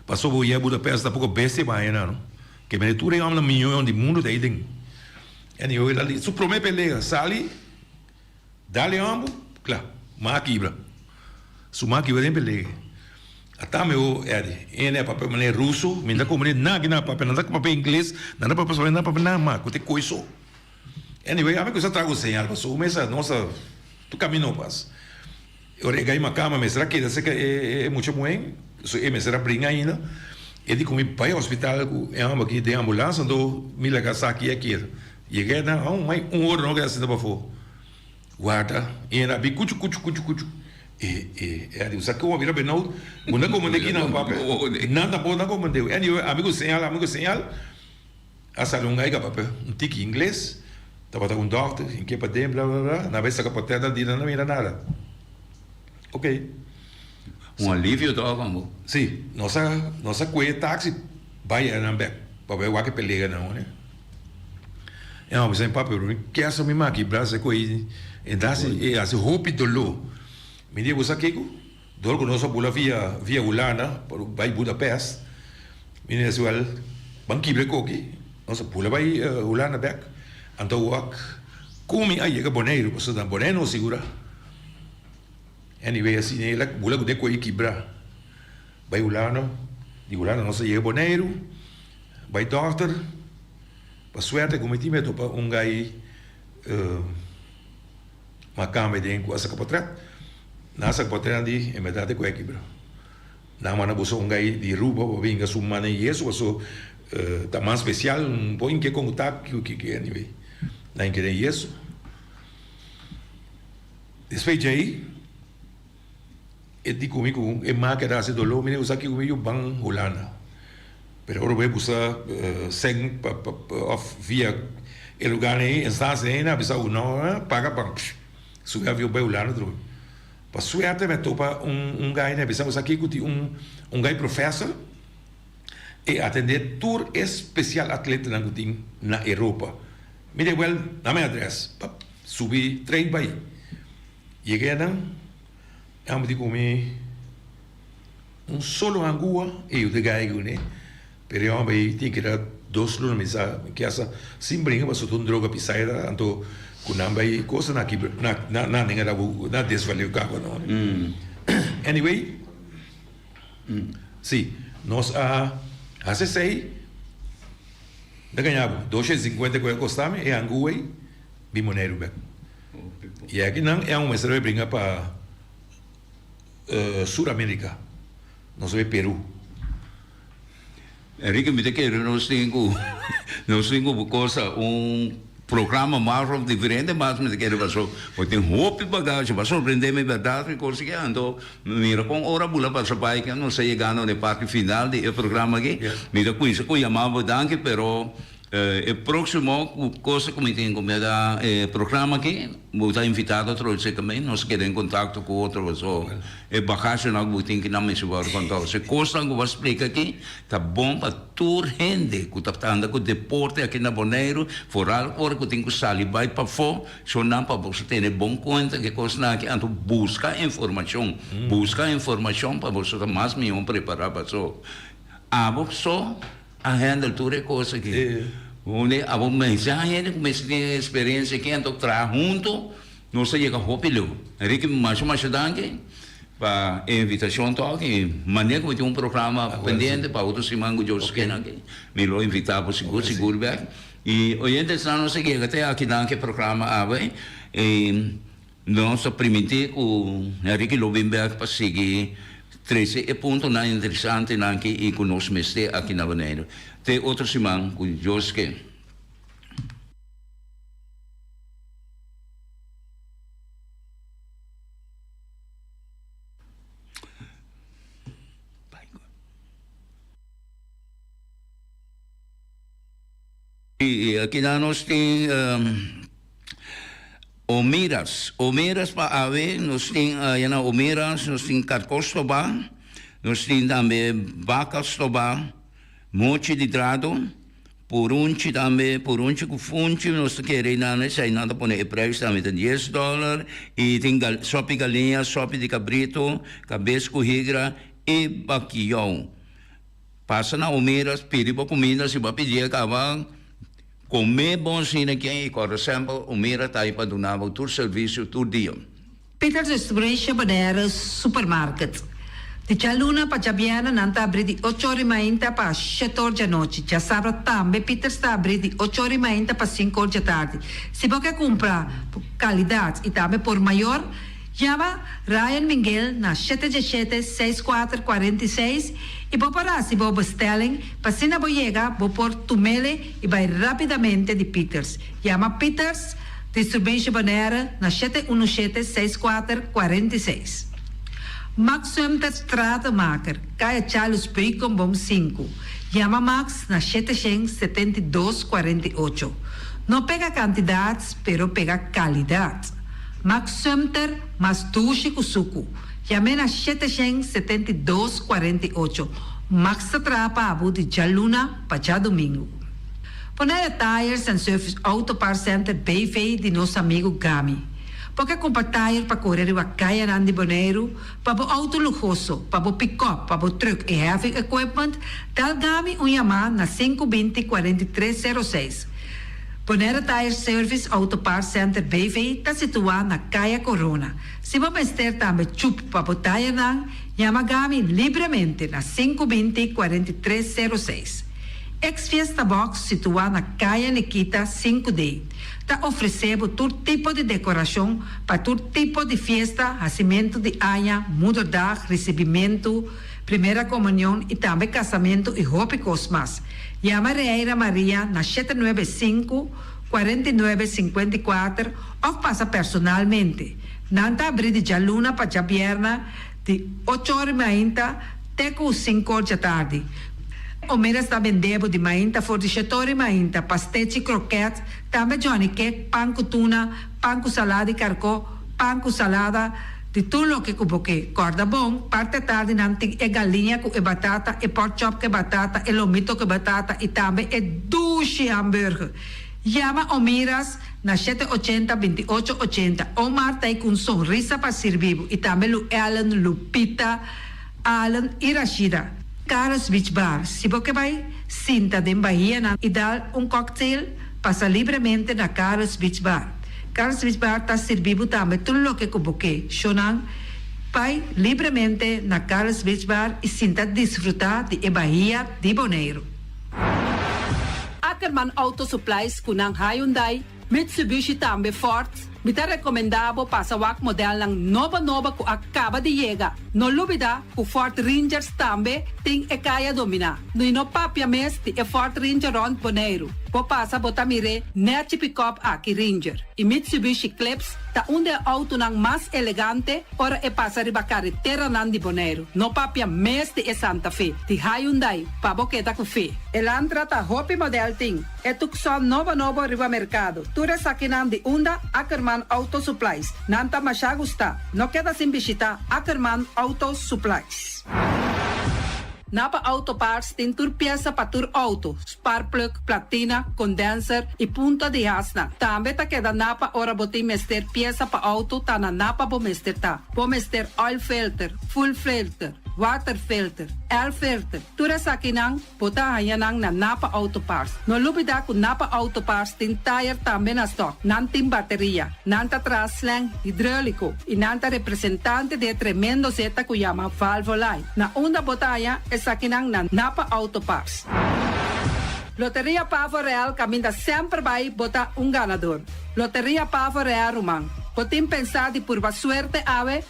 Passou o ia Budapest, tá pouco Besse vai, não? Que me tudo é uma milhão de mundo daí dentro. E eu ele ali, suprome pelega, sali, dá-lhe ambo. Claro, máquina. Su máquina é bem até meu é papel maneira russo, me dá como nada papel, nada papel inglês, nada papel só nada papel nada mais, que coisa. Anyway, a mim que eu trago señal, passou mesa nossa, tu caminho passa. Eu regai uma cama, mas será que é muito bom? Isso é, mas será brincar ainda. Ele como vai ao hospital, é uma aqui de ambulância, então me liga aqui aqui. Cheguei na hora não quer assim para fora. Guarda, e era bem cucho. É, sabe que eu vou virar bem não, não comandei aqui na papel, nada bom não comandei. Amigo señal, a salão aí papel, tique inglês, tava com doctor, em que para dentro, blá blá blá, na vez que a porta não mira nada. Ok. Alívio toca, amor. Sim, nossa coisa táxi vai a Nambeck, para ver o que pelega não, né? É uma coisa em papel, que essa me aqui, braço coisa. Então, assim, roupa de dolo. Me digo, sabe que dolo que nós pula via Holanda, vai Budapest. Me diz, well, banquibre coque, nós pula vai Holanda back. Então, como aí chega Boneiro, você dá Boneiro não segura. Anyway, assim, ela pula com deco aí quebra. Vai Holanda, Digo lá, não sei, Boneiro, vai doctor, para suerte, como time, topa gai, uma cama de enco, asa kapotret, nasa kapotret di, e metade com aqui, bro. Na mana boso gai de ruba, para vinga sumana e isso, boso, tá mais especial, põe que contato que anyway. Na que nem isso. Depois de aí, ele comigo, é mais que dá se dolor, me usa aqui comigo bang holana. Pero agora vai buscar sem via o lugar aí, instância aí, na bisa não paga bang. Suga via vai holana outro. Para suerte me topa gai na bisa usa aqui que um gai professor e atender tour especial atleta na Europa. Me deu na minha adresse, subi trem para aí. Cheguei lá, eu me comi solo angua e eu te gaio, né? Pero eu me tinha que dar 2 lunas, que essa sim brinca, mas eu droga pisada, então com namba coisa na aqui na ninguém na desvaleu carro não. Anyway, sim, nós a sei ganhava 250 que custava e angua e bimoneiro bem. E aqui não é mestre que brinca para Sul-América, nós vamos Peru. Enrique, me quero nós temos coisa programa mais diferente, mas me quero passar, eu tenho roupa e bagagem, para surpreender me verdade, coisa que ando, mira com hora bula para saber que não sei chegar no parte final do programa aqui, mira com isso, eu chamava danke, pero o próximo coisa que me tem como programa aqui, vou estar invitado a trouxe também, nós queremos contato com outra pessoa, bagagem não vou ter que não me subar contato, se coisa que eu vou explicar aqui, tá bom para toda gente que está andando com deporte aqui na Boneiro, fora hora que tem que sair vai para fora, só não para você ter bom conta que coisa aqui, então busca informação para você estar mais melhor preparado para isso, só a handle tudo coisa aqui. Onde a mensagem começa a ter experiência que então traz junto, não sei chega rápido. Henrique mais danke para a invitação toque, maneira que tem programa pendente para outro semana que eu esqueci aqui. Me lo invitar para seguro bem. E hoje não sei que até aqui danke programa ave e nós permitir o Henrique Lobenberg para seguir 13 ponto na interessante nanki e conosco mestre aqui na Boneiro. Tem outro semana com Joske. E aqui nós tem Omiras para haver, nós temos Omiras, nós temos Carcostoba, nós temos também Bacastoba, Mochi de Trado, Purunchi também, Purunchi com Funchi, nós queremos sair nada para o preço também de $10, e tem sopa de galinha, sopa de cabrito, cabeça com higra e baquião. Passa na Omiras, pede para comida, se vai pedir acaba. Comer bom sim aqui, por exemplo, o mira está aí para donar o todo serviço todo dia. Peter's Restaurant Bonaire Supermarket. De luna para Jabiana nanta abrir de 8h30 para 7h da noite. Já sábado também Peter's está abrir de 8h30 para 5h da tarde. Se você comprar qualidade e também por maior, chama Ryan Miguel na 717-6446 e vou parar se vou bestelling, para se não vou chegar, vou pôr tumele e vai rapidamente de Peters. Chama Peters, Distribution Bonaire na 717-6446. Max Sumter Stratenmaker, Caia Charles Bacon Bom 5. Chama Max na 772-48. Não pega quantidades, pero pega qualidade. Max Sumter, mas tushi kusuku. Chame na 772-48. Max Atrapa abu de Jaluna para domingo. Bonaire Tires and Service Auto Part Center Bayfay de nosso amigo Gami. Porque compra tire para correr a caia de Bonaire, para o auto luxuoso, para o pick-up, para o truck e heavy equipment, tal Gami Yamaha na 520-4306. Bonera Tire Service Auto Parts Center BV está situado na Caia Corona. Se você ter também chup para botar nang, Yamagami livremente na 520-4306. Ex-Fiesta Box situado na Caia Nikita 5D. Está oferecendo todo tipo de decoração para todo tipo de festa, nascimento de anha, mudança, recebimento, primeira comunhão e também casamento e roupa cosmas. Llama Reira Maria na 795-4954 ou passa personalmente. Nanta abrir de Jaluna para Jabierna de 8h30 até 5h da tarde. O mera está vendendo de mainta for de 7h30 pastete croquete, também Johnny Cake, pão com tuna, pão com salada e carcó, pão com salada de tudo o que cuboque. Corda bom, parte tarde nanti é galinha com batata, e pork chop com batata, e lomito com batata, e também é duche hambúrguer. Llama o Miras na 780-2880 ou Marta com sorriso para servir. E também o Ellen, Lupita, Alan e Rashida. Carlos Beach Bar. Se você vai sinta de Bahia e dar cocktail, passa livremente na Carlos Beach Bar. Carlos Beach Bar está servindo também tudo o que cuboque. Shonan, vai livremente na Carlos Beach Bar e sinta desfrutar de Bahia de Bonaire. Ackerman Auto Supplies kunang Hyundai, Mitsubishi tambe Ford, mita recomendabo para wak model ng nova ku acaba de llegar. No lubida ku Ford Rangers tambe ting e kaya domina. No ino papia mes ti e Ford Ranger rond Bonaire. Po pasa botamire net pick-up aki Ranger. E Mitsubishi Eclipse ta unde auto ng mas elegante ora e pasa riba carretera nan di Bonaire. No papia mes ti e Santa Fe. Ti Hyundai pa boketa ku fe. Elantra ta hopi model ting. E tukson novo riba mercado. Ture sakinan di unda Ackerman Auto Supplies. Nanta masya gusta. No queda sin visita Ackerman Auto Supplies. Napa Auto Parts tem tur pieza para tur auto, spark plug, platina, condenser e punta de hasna. Também tá queda Napa ora botim mester pieza para auto tá na Napa bo mester tá. Bo mester oil filter, full filter, water filter, air filter. Tura sa kinang bota hayanang na Napa Auto Parts. No lubida ku Napa Auto Parts tem tire também na stock. Nantim bateria, nanta traslang hidráulico e nanta representante de tremendo zeta ku llama Valvoline. Na unda botaya sa kinang na Napa Auto Parts. Loteria Pavo Real caminha sempre vai botar ganador. Loteria Pavo Real Rumang. Potim pensar de por suerte ave,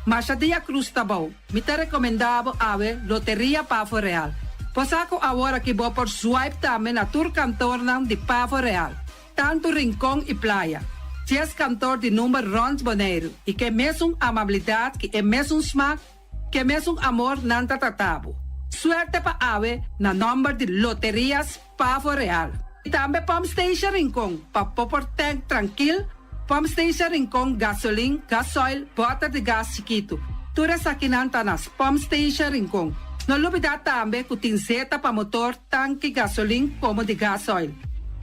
mas a dia cruz tá bom. Me te recomendavo ave Loteria Pavo Real. Posaco agora que vou por swipe também na tour cantor de Pavo Real. Tanto Rincón e Playa. 10 cantor de número Rons Bonaire. E que mesmo amabilidade, que é mesmo smack, que mesmo amor nanta tratabo. Suerte pa ave na number de Loterias Pavo Real. E também Pump Station Rincón, pa popor tank tranquil, Pump Station Rincón gasolina, gasoil, bota de gas chiquito. Tura sa kinanta nas Pump Station Rincón. No lubida também que tem zeta pa motor, tanque gasolina como de gasoil.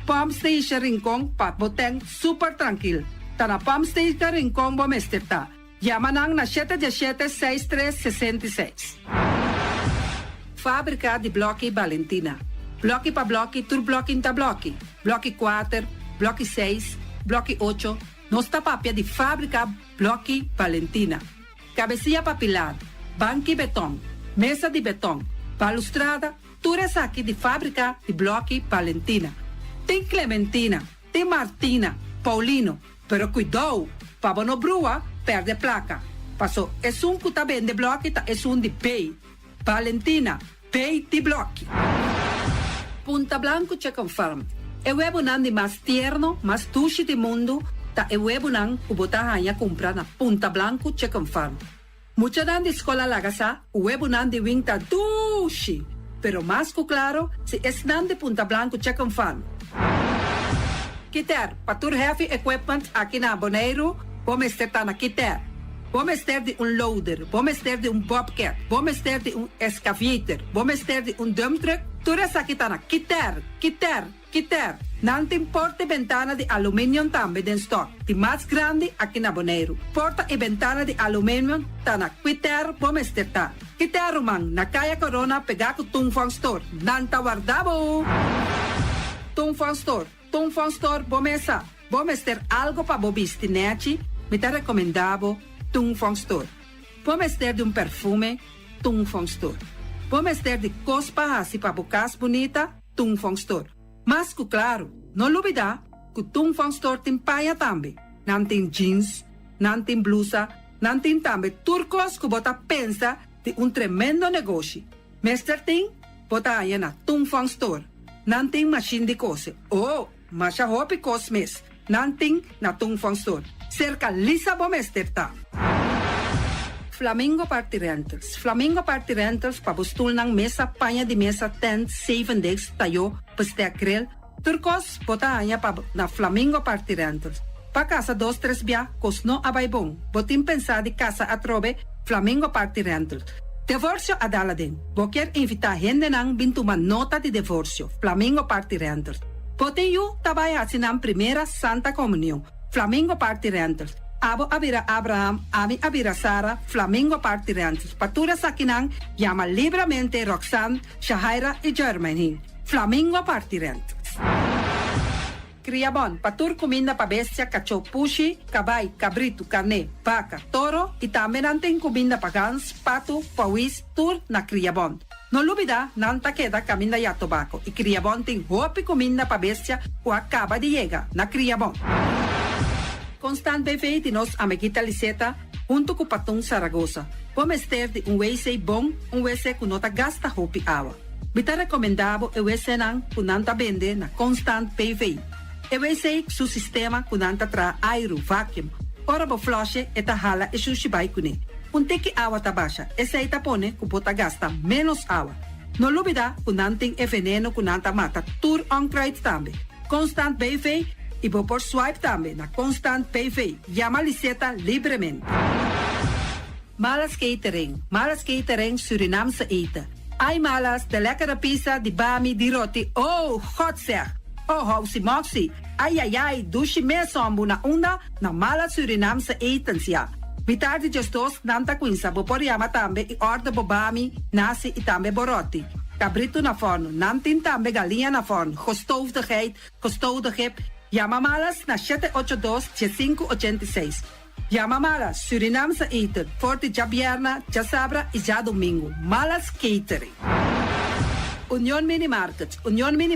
Pump Station Rincón pa boteng super tranquil. Ta na Pump Station Rincón bo mesterta. Yamanang na 717-6366. Fábrica de Bloque Valentina. Bloque pa bloque, tur bloque inta bloque. Bloque 4, bloque 6, bloque 8. Nossa papia de fábrica Bloque Valentina. Cabecilla papilada, banco betão, mesa de betão, balustrada, tudo isso aqui de fábrica de Bloque Valentina. Tem Clementina, tem Martina, Paulino, pero cuidado, para não brua, perde placa. Passou, é que tá bem de bloque, é de pay. Valentina, pay de bloque. Punta Blanco Chicken Farm. É o webo de mais tierno, mais tushi do mundo, tá é o webo que botar a comprar na Punta Blanco Chicken Farm. Mucha de escola lagasa, o webo de winta tushi. Pero mais claro, se é de Punta Blanco Chicken Farm. Kiter, para tur heavy equipment aqui na Bonaire, vamos estar na Kiter. Vamos ter de loader, vamos ter de bobcat, vamos ter de excavator, vamos ter de dump truck. Tudo isso aqui está na Kiter. Não tem porta e ventana de alumínio também em stock. De mais grande aqui na Bonaire. Porta e ventana de alumínio está na Kiter, vamos ter tá. Kiter Romang, na Caia Corona, pegar com Tung Fong Store. Nanta guardabo. Tung Fong Store. tung fong store bomesa. Bomester algo pa bobistineci, mi te recomendavo tung fong store. Bomester de um perfume, tung fong store. Bomester de cospa hasi pa bukas bonita, tung fong store. Mas ku claro, não lubida, ku tung fong store tem paia tambe. Nantin jeans, nantin blusa, nantin tambe turcos ku bota pensa de um tremendo negócio. Mester ting, bota aí na tung fong store. Nantin machine de cose. Oh, masha hopi cosmes. Nanting na tung fong store. Cerca Lisa Bomester ta. Flamingo Party Rentals. Flamingo Party Rentals pabustul ng mesa, panya di mesa, tent, 7 days, tayo, pastek grill. Turcos, botanya pa na Flamingo Party Rentals. Pa casa 2-3 bia, kosno abay bong. Botin pensa di casa atrobe, Flamingo Party Rentals. Divorcio adala din. Boker invita hende nang bintuman nota di divorcio. Flamingo Party Rentals. Poteyu tabay hasinang primera Santa Comunión. Flamingo Party Rentals. Abo abira Abraham, ami abira Sara, Flamingo Party Rentals. Patura sa kinang, llama libremente Roxanne, Shahaira y Germaine. Flamingo Party Rentals. Criabon, patur comida pa bestia, cacho pushi, cabay, cabrito, carne, vaca, toro, y también anten comida pa gans, pato, pawis, tur na Criabon. No lubida, nanta queda caminda ya tobacco, y Criabon ting hopi comida pa bestia, o acaba de llega, na Criabon. Constant BV de nos amiguita Liseta, junto com Patung Zaragoza. Pomester de um WC bom, um WC com nota gasta hopi awa. Bita recomendavo e WC nang kunanta bende na Constant BV. E WC su sistema kunanta tra aero, vacuum, ora bo flushe eta hala e sushibay kune. Un teki awa tabasha, e se itapone kupota gasta menos awa. No lubida kunanting e veneno kunanta mata tur on krite tambe. Constant BV e vou por swipe também na Constant PV. Llama Liseta livremente. Malas catering Surinamse eten. Ai malas, de lekkere pizza, di bami, di roti. Oh, god zeg. Oh, housie moxie. Ai, dushi me sombu na una, na malas Surinamse etens ja. Vitardi gestos nanta quinsa, vou por llama também e order bobami, nasi e também boroti. Cabrito na forno, nantin também galinha na forno. Gestoofde geit, gestoofde kip. Llama malas na 782-7586. Llama malas, Surinamse eten, forte já bierna, já sabra e já domingo. Malas catering. Union Mini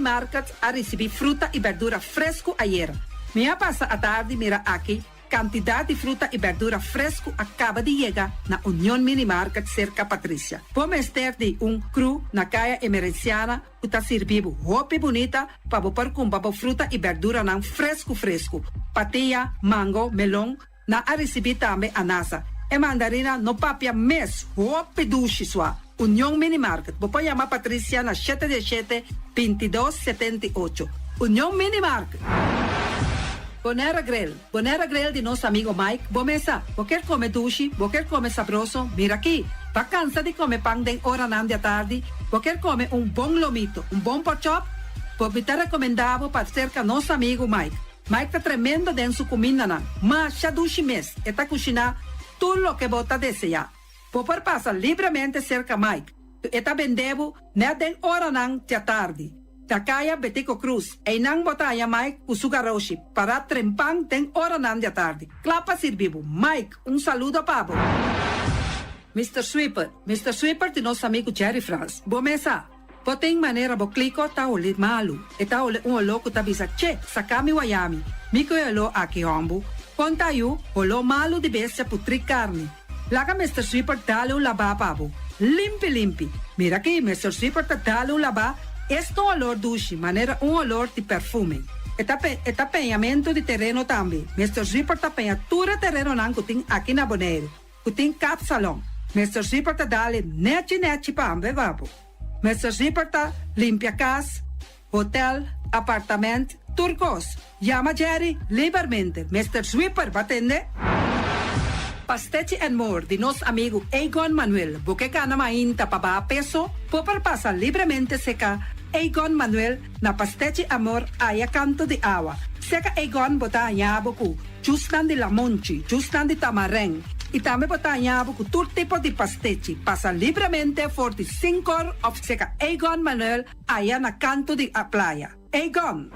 Market a receber fruta e verdura fresco ayer. Minha passa a tarde mira aqui, quantidade de fruta e verdura fresco acaba de chegar na Union Mini Market cerca Patrícia. Vamos ter de cru na caia emergenciana, que tá servindo roupa bonita para pôr com fruta e verdura não fresco. Patia, mango, melão, na a receber também anasa. E mandarina no papia mes, roupa duche sua. Union Mini Market. Vou chamar Patrícia na 717-2278. Union Mini Market. Bonera Grill de nosso amigo Mike. Bomesa, vou quer comer duche, vou quer comer sabroso. Mira aqui, tá cansa de comer pão de hora na tarde, vou quer comer bom lomito, bom pork chop. Vou te recomendava para cerca nosso amigo Mike. Mike tá tremendo dentro sua comida não, mas já duche mês, e tá cozinhando tudo o que você deseja. Vou passar livremente cerca Mike, e tá vendendo na hora na tarde. Takaya Betico Cruz, e nang botaya Mike Usugaroshi, para trempang den hora nan de tarde. Clapa sirvivo. Mike, saludo pabo. Mr. Sweeper de nosso amigo Jerry France. Bomesa, poteng maneira bo kliko ta uli malu. E ta uli louco ta bisa, che, sakami wayami. Miko elo aki hombu. Conta yu, olo malu di bestia putri carne. Laga Mr. Sweeper dale laba pabo. Limpi. Mira aqui, Mr. Sweeper ta dale laba. Este olor duche, maneira olor de perfume. Eta penhamento de terreno também. Mr. Zipper ta penha tura terreno nan kuting aqui na Bonaire. Kuting cap salão. Mr. Zipper ta dale neti pa ambe vapo. Mr. Zipper ta limpia casa, hotel, apartamento, turcos. Llama Jerry livremente. Mr. Zipper batende. Pastete and More de nosso amigo Egon Manuel. Boque cana mainta pa ba peso, popar passa livremente seca Egon Manuel na Pastete Amor aya canto de agua. Seca Egon bota nyaboku, justan de lamonchi, justan de tamareng. E também bota nyaboku todo tipo de pastete. Passa livremente 45 of seca Egon Manuel aya na canto de a playa. Egon!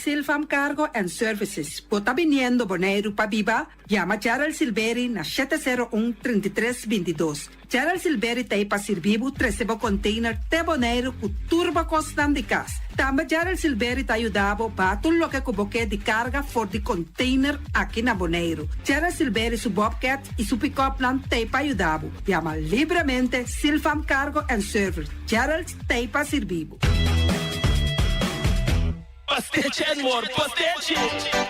Silfam Cargo and Services. Pota viniendo Bonaire pa Biba, llama Gerald Silveri na 701-3322. Gerald Silveri tay pa sirvibu 13 container te Bonaire ku turba costan di cas. Tamba Gerald Silveri ta ayudabo pa tullo que kuboke di carga for di container aqui na Bonaire. Gerald Silveri su Bobcat e su pick-up plan tay pa ayudabo. Llama libremente Silfam Cargo and Service. Gerald tay pa sirvibu. Pastiche and more pastiche.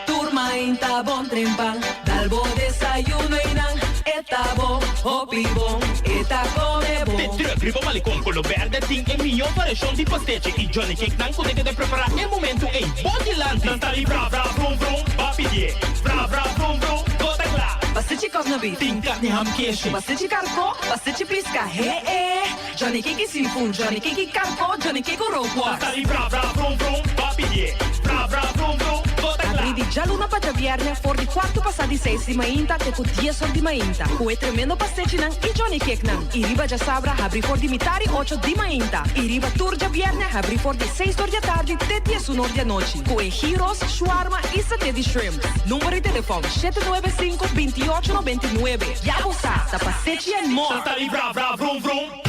Turma inta bon trempan, dalbo desayuno inang, eta bon, hopi bon, eta come bon. Te primo malicom con lo verde ting e mio variação di pastiche. E Johnny Cake nan con de preparar el momento em body land. Não tá ali bra bra brum brum, papi die, bra bra brum brum, gota cla. Pastiche cosna beef, Ting carne ham queijo. pastiche carco, pastiche pisca, he. Johnny Cake seafood, Johnny Cake carco, Johnny Cake rope Não tá ali bra bra brum brum, papi die, bra bra brum brum, gota cla. Apridi già l'una paggia viernes for di quarto passati 6 di mainta te cu 10 sol di mainta. Cu tremendo pastiche nan e Johnny Cake nan. I riba già sabra abri for di mitari 8 di mainta. I riba turgia viernes abri for di 6 ore tardi te 10 un'ora di noci. Cu gyros, shawarma e satè di shrimp. Numero di telefono 795-2899. Ja sa, da pastiche and more. Não tá ali bra bra brum brum.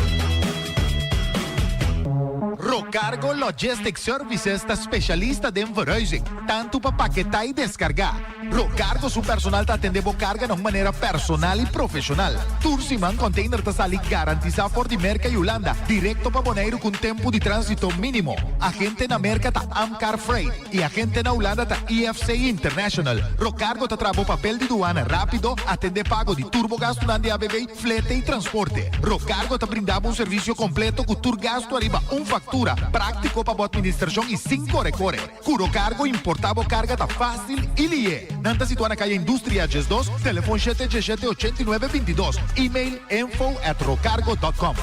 Rocargo Logistic Services sta specialista de verhuizing, tanto para paquetar e descargar. Rocargo su personal ta atendebo carga de maneira personal e profissional. Tursiman container ta sali garantiza for di merca e Holanda, directo pa Bonaire con tempo di transito mínimo. Agente na merca ta Amcar Freight e agente na Holanda ta EFC International. Rocargo ta trabo papel di duana rápido, atende pago di turbo gasto nandi ABB, flete e transporte. Rocargo ta brindava un servicio completo con tur gasto arriba un factura, práctico para boa administração e 5 recore. Curo cargo importavo carga tá fácil e lie. Nanta situa na calle Industria Ges 2, telefone 717-8922, e-mail info@rocargo.com.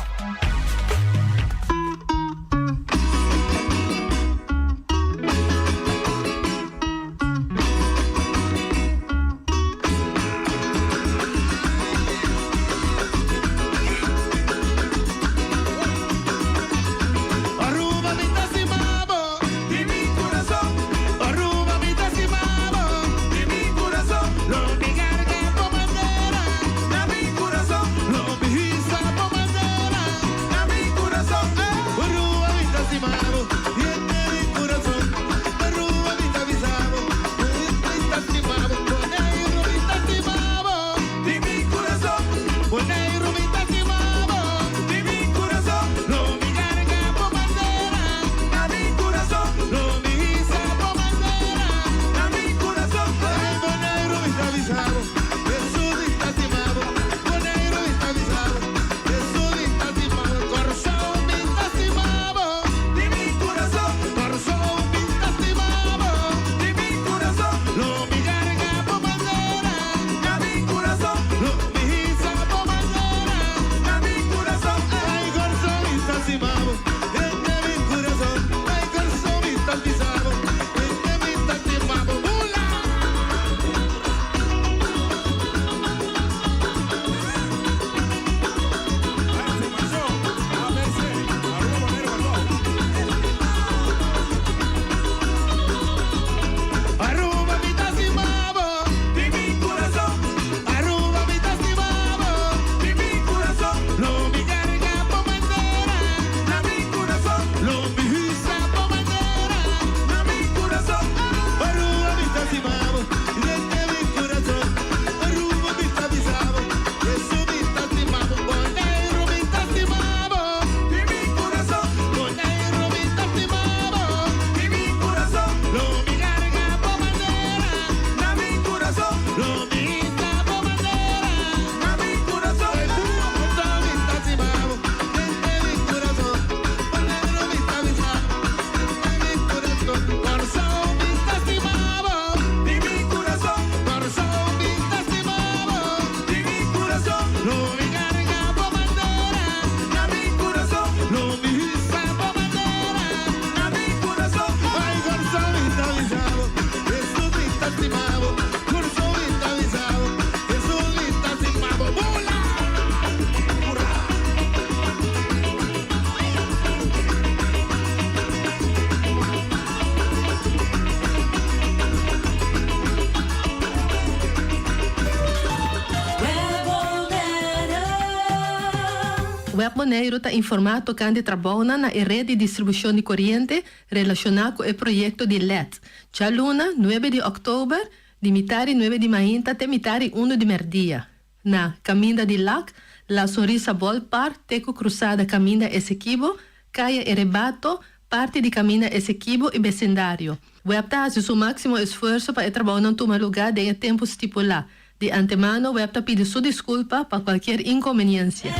Web Bonaire está informado tocante trabalho na rede de distribuição de corrente relacionada com o projeto de LED. Já luna, 9 de outubro, de mitari 9 de manhã até mitari 1 de merdia. Na Caminda de Lac, La Sonrisa Ballpark, teco cruzada Caminda Essequibo, Caia Erebato, parte de Caminda Essequibo e vecindário. Web está fazendo seu máximo esforço para o trabalho não tomar lugar em tempo estipulado. De antemano, Web está pedindo sua desculpa para qualquer inconveniência.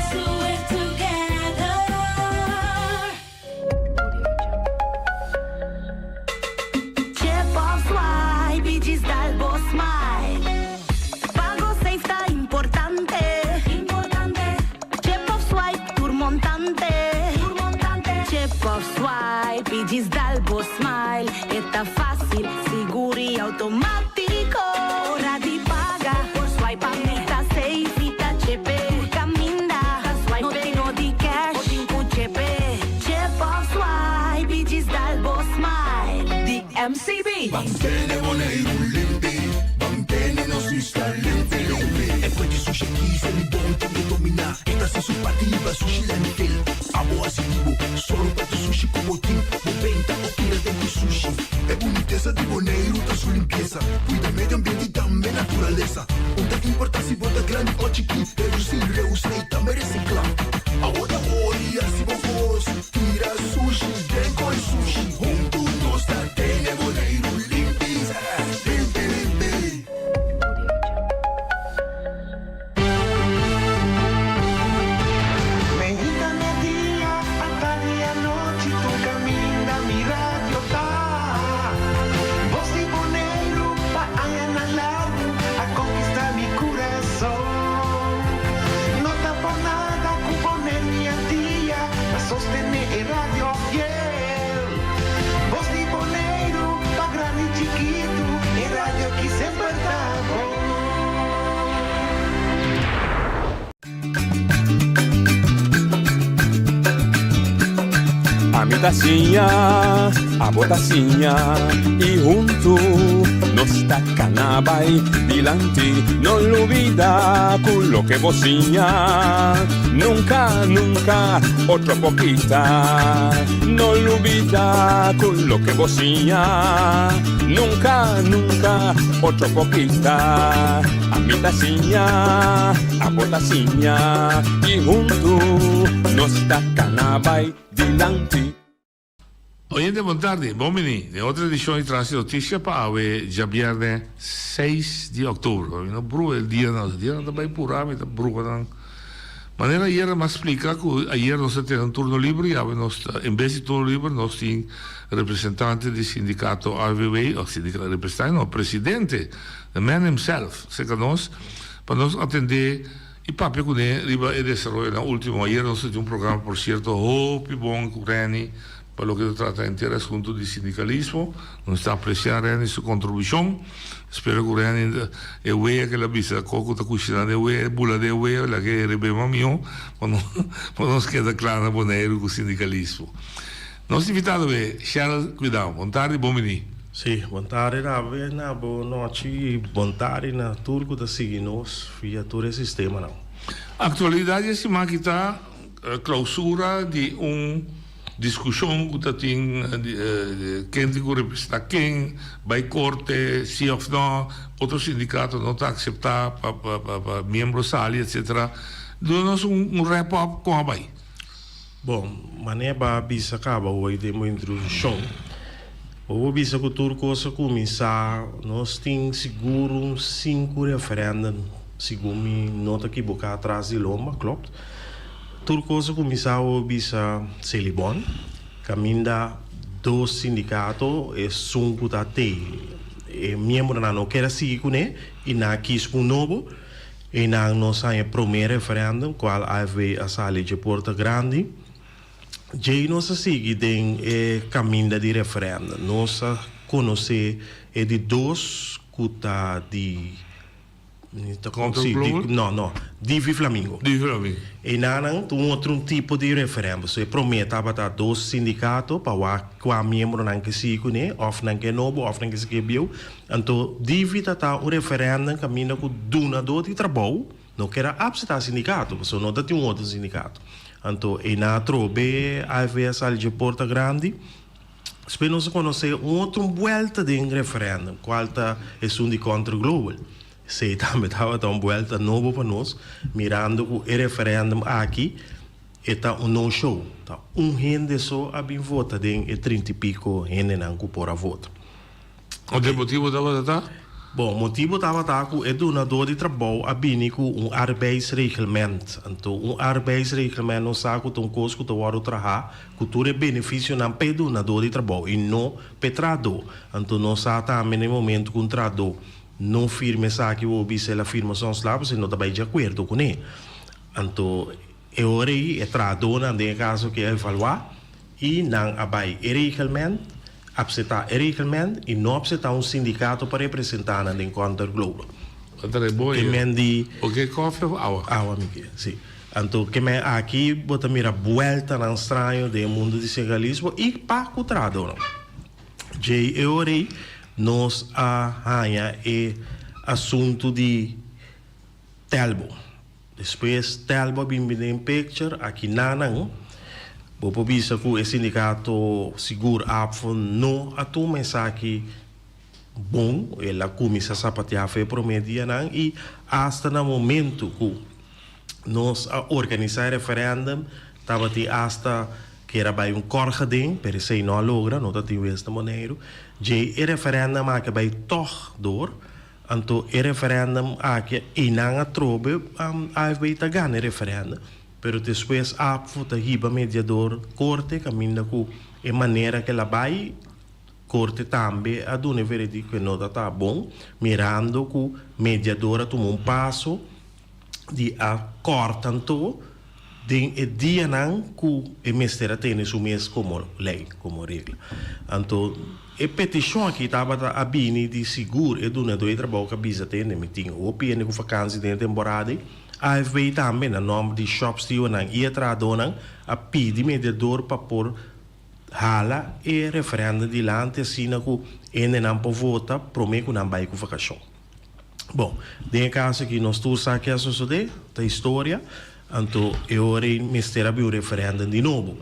Digis dalbo smile, está fácil, seguro e automático. Hora de pagar, por swipe a meta safe, tá chepe. Caminda, swipe, no tenho de cash, o tenho chepe. Chip of swipe, digis dalbo smile. The MCB. Mantene Bonaire limpi, mantene no sista limpi. E poi di sushi chi se li bonti e domina. E questa su partiva sushi landfill. Amo assicuro, solo per sushi come team. Moventa o tira dentro sushi. E boniteza di Bonaire tá su limpieza. Cuida medio ambiente e também naturaleza. Onde importa se bota grande ou chiquinho. Reduzir, reusar e também reciclar. Agora olha se vos tira sushi, vem com sushi. Juntos nós tá tendo Bonaire limpi, limpi, limpi. A botacinha e junto nos tacanabay dilante, no olvida con que vocinha, nunca, nunca, otro poquita, no olvida con que vocinha, nunca, nunca, otro poquita, a mi tacinha, a botacinha e junto nos tacanabay dilante. Oyente, buon tardi, uomini, le altre edizioni di Trans Notizia Pave, già viernes 6 di ottobre, no bruo il dia non vai purame, da bruo dan. Manera ieri mi spiega che ieri non si un turno libero, in vez di turno libero, non si rappresentante del sindacato AVW, o sindacato rappresentante, no, presidente, the man himself, secondo noi, per noi attendere i papi con riba e desarrollo, l'ultimo, ieri non si un programma, per certo, più buon, curani, per lo che tratta intero asunto di sindicalismo, non sta apprezzando la sua contribuzione. Spero che Reni è uea che la vista coco da cucina de uea, bula de uea, la che rebema mio, ma non scheda clara Bonaire con sindicalismo. Nostro invitato è Charles Guidao. Buon tardi, buon venì. Sì, buon tardi, buon notte, buon tardi na turco da seguinos via tutto il sistema. Attualità si manca clausura di un discussione che quem representa quem, vai corte, sì o no, altro sindacato non sta accettando per membro sali, eccetera. Dove un wrap-up come vai? Bom, maneba bisa acaba hoje de uma introdução. O bisa que tudo coisa começar, nós temos seguro 5 referendum, segundo me nota que boca atrás de loma, klopt. Tudo coisa começar o bisa Celibon, caminda dos sindicatos e sunco da te, e membro não quer seguir com ele e na quis com novo. E na nossa primeiro referendum, qual havia a sala de Porta Grande, já nós seguimos o caminho de referendum. Nós conhecemos de dois cutas de Divi Flamingo. E não tem outro tipo de referendum. Se promete para dois sindicatos para qual membro não que se conhece, ou não que é novo, ou não que se quebrou. Então, Divi está um referendum caminho com donador de trabalho. Não quer aceitar sindicato, porque não tem outro sindicato. Então, e na trobe, AFS al de Porta Grande, esperamos conhecer outra volta de referendo, qual é de contra global. Se também estava uma volta nova para nós, mirando o referendo aqui, está no-show. Gente só a bem vota, tem 30 e pico gente não por a voto. O motivo dela está? Bom, o motivo estava que é donador de trabalho a bem com arbeidsreglement. Então, arbeidsreglement não sabe que coisa que tu trabalhar, que tu é benefício não para donador de trabalho e não para trador. Então, não sabe também no momento que um trador não firma essa que o obisse a afirmação slava, se não está bem de acordo com ele. Então, é hora aí, é trador, não tem caso que é evaluar, e não abai reglement, aceitar reglement, e não aceitar sindicato para representar no encontro global. O que cofre é água? Água, sim. Então, que me aqui, bota mira volta no estranho do mundo do sindicalismo e para o trador. Já é hora aí, nós arranha é assunto de Telbo. Depois, Telbo bem em picture, aqui não. Vou bisa que o sindicato seguro apfo não atu mensagem bom, ela começa a sapatear foi promedia não e hasta no momento que nós organizar referendum, estava hasta que era bem corredem, per se não logra, não tem esta maneira, de referendum que vai toch door. Então, o referendum aqui e não a trobe, vai tá ganhar referendum. Pero depois a puta riba mediador corte caminha com a maneira que ela vai corte também a dona veredicto que não está bom, mirando que o mediador tomou passo de a cortanto de dia não que o mestre tem isso mesmo como lei, como regra. Então, a petição aqui estava a bini de seguro e dona do trabalho que a bisa tem, me tinha o piano com vacância de temporada. AFB também, no nome de shops que não ia tradonam, a pedir mediador para pôr hala e referendo de lá assim que ele não pode votar, promete que não vai com vacação. Bom, tem caso que nós todos aqui a suceder, a história, então eu mistério o referendo de novo.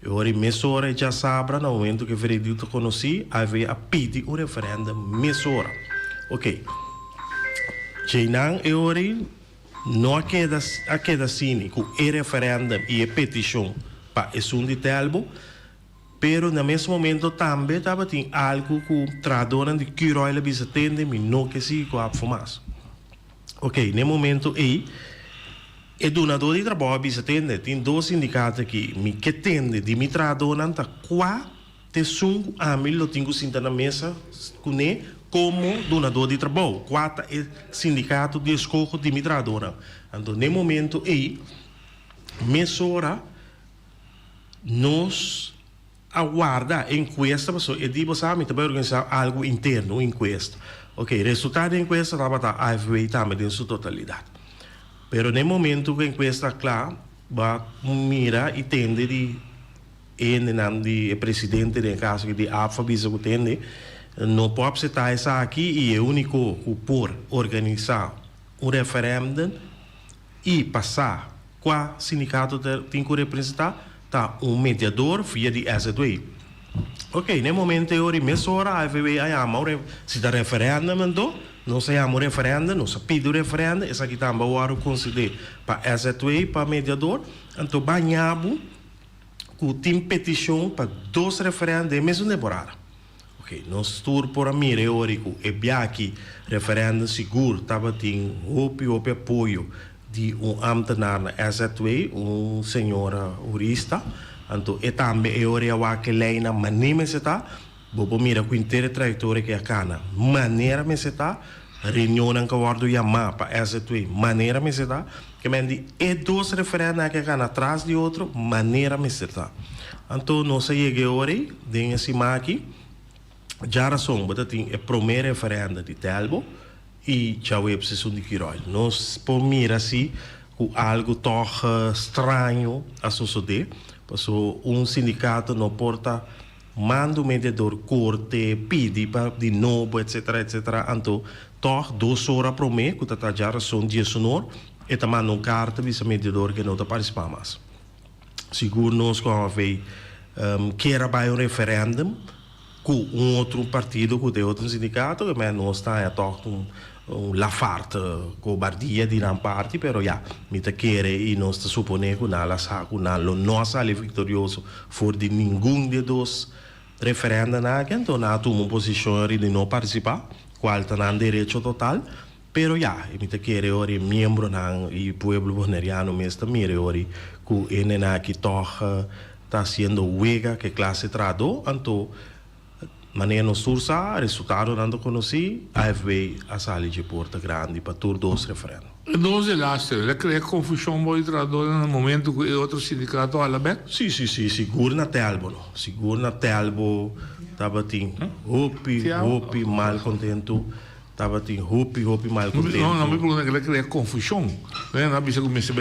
Eu mesora já sabe, no momento que o veredito conheci, havia a pedir o referendo mesora. Ok. Já não, eu não queda assim com o referendo e a petição para esse de Telbo, pero no mesmo momento também estava tem algo que o trador de Quiroy bisa tende me não que se com a fumaça. Ok, no momento aí, o donador de trabalho bisa tende tem dois sindicatos aqui, me que tende de me trador não tá qua te sungo a mim lo tenho sentar na mesa com ele como donador de trabalho, quatro é sindicato de escolha de mitradora. Então, no momento aí, mesora nos aguarda encuesta, e digo sabe também organizar algo interno, encuesta. Ok, resultado da encuesta estava a AFB também em sua totalidade. Pero no momento que a encuesta claro, vai mira e tende de presidente de caso de AFA bisa que tende não pode aceitar essa aqui e é o único por organizar um referendo e passar qual sindicato tem que representar tá mediador via de SDW. Ok, no momento eu mesora a FB se dá referendo não se chama referendo, não se pede referendo, essa aqui também o considera para SDW para mediador, então banhabo que tem petição para dois referendos de mesma temporada. Ok, nós tur por a mim reorico e biaki referendo seguro estava tem o apoio de ambtenaar na SZW, senhora jurista, então e também é hora que lei na maneira se tá, bobo mira com inteira trajetória que a cana, maneira me se tá, reunião que guardo chamar para SZW, maneira me se tá, que me diz e dois referendos que a cana atrás de outro, maneira me se tá, então nós chega hora de esse aqui. Já razão, mas tem o primeiro referendo de Telbo e já o preciso de Quiroy. Nós podemos assim com algo tão estranho a suceder, porque sindicato não porta manda o mediador corte, pede para de novo, etc, etc. Então, toch 2 horas para mim, que está já razão de sonor, e também não carta de mediador que não está participando mais. seguro nós como vai queira vai um referendum com outro partido, com outro sindicato, que nós está a tocar Lafarte, cobardia di una parte, però mi te chiede e non sta suppone che non sale vittorioso fuori di nessun dei due referendum, che non ha una posizione di non partecipare, qual non ha diritto totale, però mi te chiede ora i membri del pueblo boneriano, mi sta mire ora che non che sta facendo huelga, che classe trado, anto maneira no sursa, resultado não conheci, aí veio a sala de Porta Grande para tur dois referendos. Nós elastre, ele cria confusão muito no momento que outro sindicato alla bem? Sim, seguro na telbo, no. Seguro na telbo, tava tem hopi, mal contento, tava tem hopi, mal contento. Não, me pergunta que ele cria confusão, né? Não precisa começar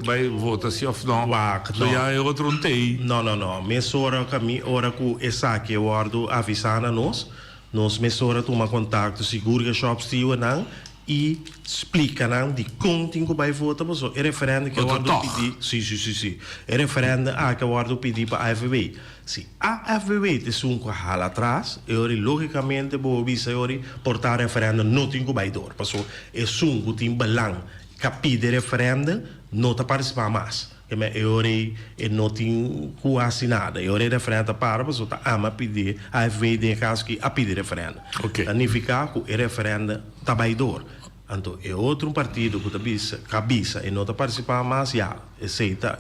vai votação não. So já é outro tem. Não. Mesora que hora que essa que eu guardo avisar nós mesora toma contato seguro que shops tio não e explica não de quanto que vai votar, mas o referendo que eu guardo pedir, sim. O referendo que eu guardo pedir para a FV. Se a FV te sunco hala atrás, eu logicamente vou avisar eu portar referendo não tem que vai dor, mas é sunco tem balang capide referendo não tá participar mais. Eu não tenho quase nada. Eu referendo para a pessoa ama pedir a FV de caso que a pedir referendo. Significa que o referendo está baidor. Então, é outro partido que está cabeça e não está participando mais, aceita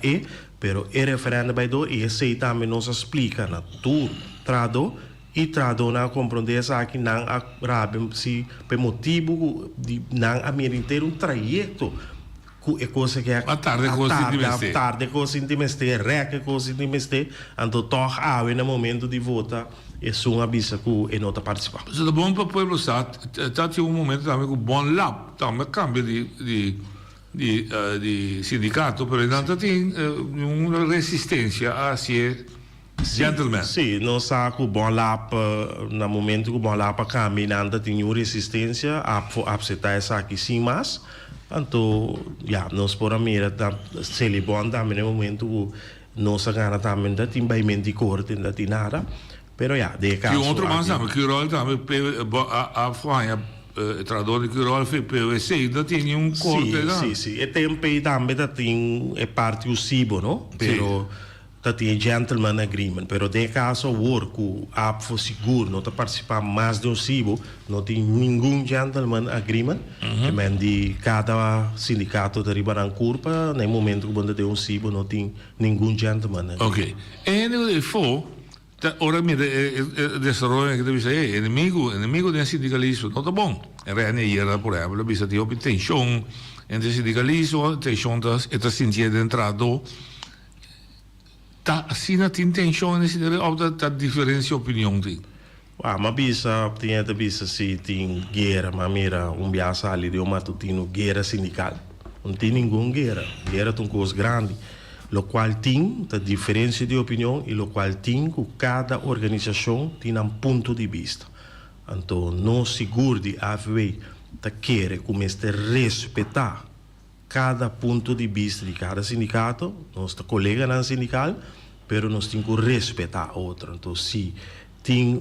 pero o referendo baidor e aceita também não se explica na tudo, trado não compreender essa que não rabe se por motivo de não a minha inteiro trajeto é coisa que é a tarde coisa intimeste rec coisa intimeste então toca no momento de votar é só uma bisa que não está participando. Se é bom para o povo está tinha momento também com bom lab também cambio de sindicato però intanto tem uma resistência a ser gentleman. Sim, nós sabemos que o bom lab no momento que o bom lab caminhando tem uma resistência a aceitar essa aqui sim mas então, nós podemos mirar se ele bom também no momento que nós ganhamos também da timbaimento de corte, não tem nada, pero de caso. E outro mais também, que o rol também a Franha traduz que o rol foi PVC, ainda tem corte. Sim. E tem também tem parte o SIBO, não? Pero tem gentleman agreement, pero de caso work a seguro não está participando mais de SIBO, não tem nenhum gentleman agreement, que de cada sindicato de riba curva, no momento que você tem SIBO não tem nenhum gentleman. Ok. E no for, ora mira, desarrollo que deve ser inimigo del sindicalismo, não tá bom. In realtà por exemplo, bisa ti opi tensione entre sindicalismo, tensione eta sintiere entrato assim tem tensão nesse ou da diferença de opinião tem. Mas bisa se tem guerra, mas mira biasa ali de matutino guerra sindical. Não tem nenhuma guerra tem coisa grande, lo qual tem a diferença de opinião e lo qual tem que cada organização tem ponto de vista. Então, nós seguro de AFV quer começar a respeitar cada ponto de vista de cada sindicato, nosso colega no sindical, pero nós temos que respeitar outro. Então, se tem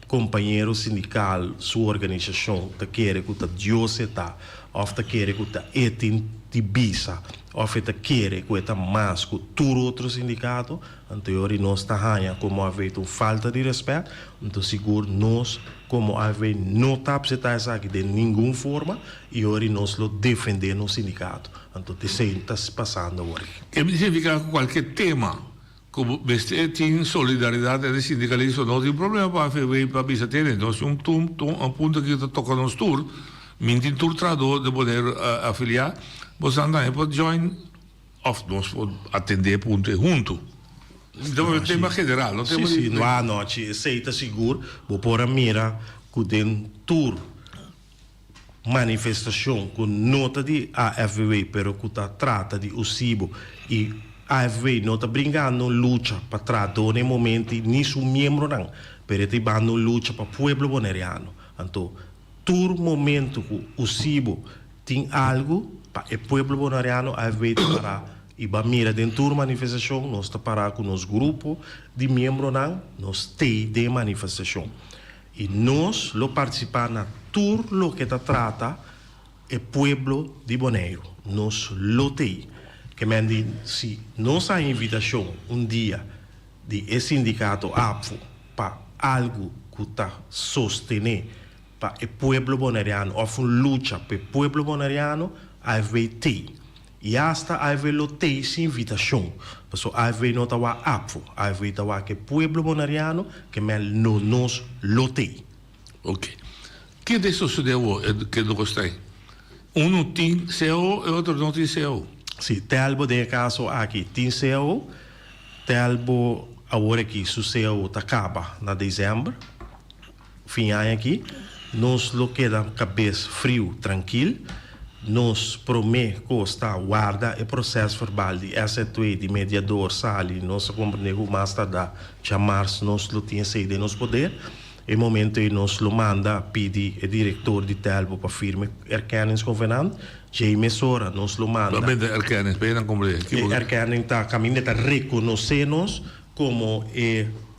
companheiro sindical, sua organização, que quer que o dioceta, ou que quer que o etin de bisa, ou que quer que o mais que todo outro sindicato, então, nós está como haver falta de respeito, então, seguro nós como haver não está aceitar aqui de nenhuma forma e hoje nós lo defender no sindicato. Então, está se passando agora. E significa qualquer tema, como você tem solidariedade de sindicalismo, não tem problema para fazer para bisa ter. Então, um ponto que está tocando nos tour, minti tour trador de poder afiliar, você anda pode join, ou nós pode atender ponto junto. Então, é um tema geral, não tem sim, não, aceita seguro, vou pôr a mira que tem tour manifestação com nota de AFV, pero que trata de UCIBO e AFV não está brincando luta para tratar no momento nem seu membro não, pero está brincando luta para o povo boneriano. Então, todo momento que o UCIBO tem algo para o povo boneriano, AFV para E ba mira dentro da manifestação, nós está parar com nos grupo de membros não, nós tem de manifestação. E nós lo participar na tour lo que ta trata é pueblo de Bonaire. Nós lo tem. Que mendi se nós a invitação dia de esse sindicato APFO para algo que está sostener para o pueblo bonaireano, ou uma luta para o pueblo bonaireano, a tem. E hasta a lo tem essa invitação. Porque a não está a APFO, a está que o pueblo bonaireano que não nos lo tem. Ok. Que de sucedeu que não gostei? Um tem CEO e outro não tem CEO. Sim, telbo de caso aqui tem CEO, telbo agora que o CEO acaba na dezembro, fim ano aqui, nós lo queda cabeça frio, tranquilo, nós promete que está guarda o processo verbal de S2 de mediador sali, nós compreendemos mais tarde, já março nós lo tinha saído de nosso poder, e momento aí nós lo manda pedir o diretor de telbo para firme erkenningsconvenant, já mesora nós lo manda. Mas bem erkenning, bem não compreendo. Erkenning está caminho de reconhecer-nos como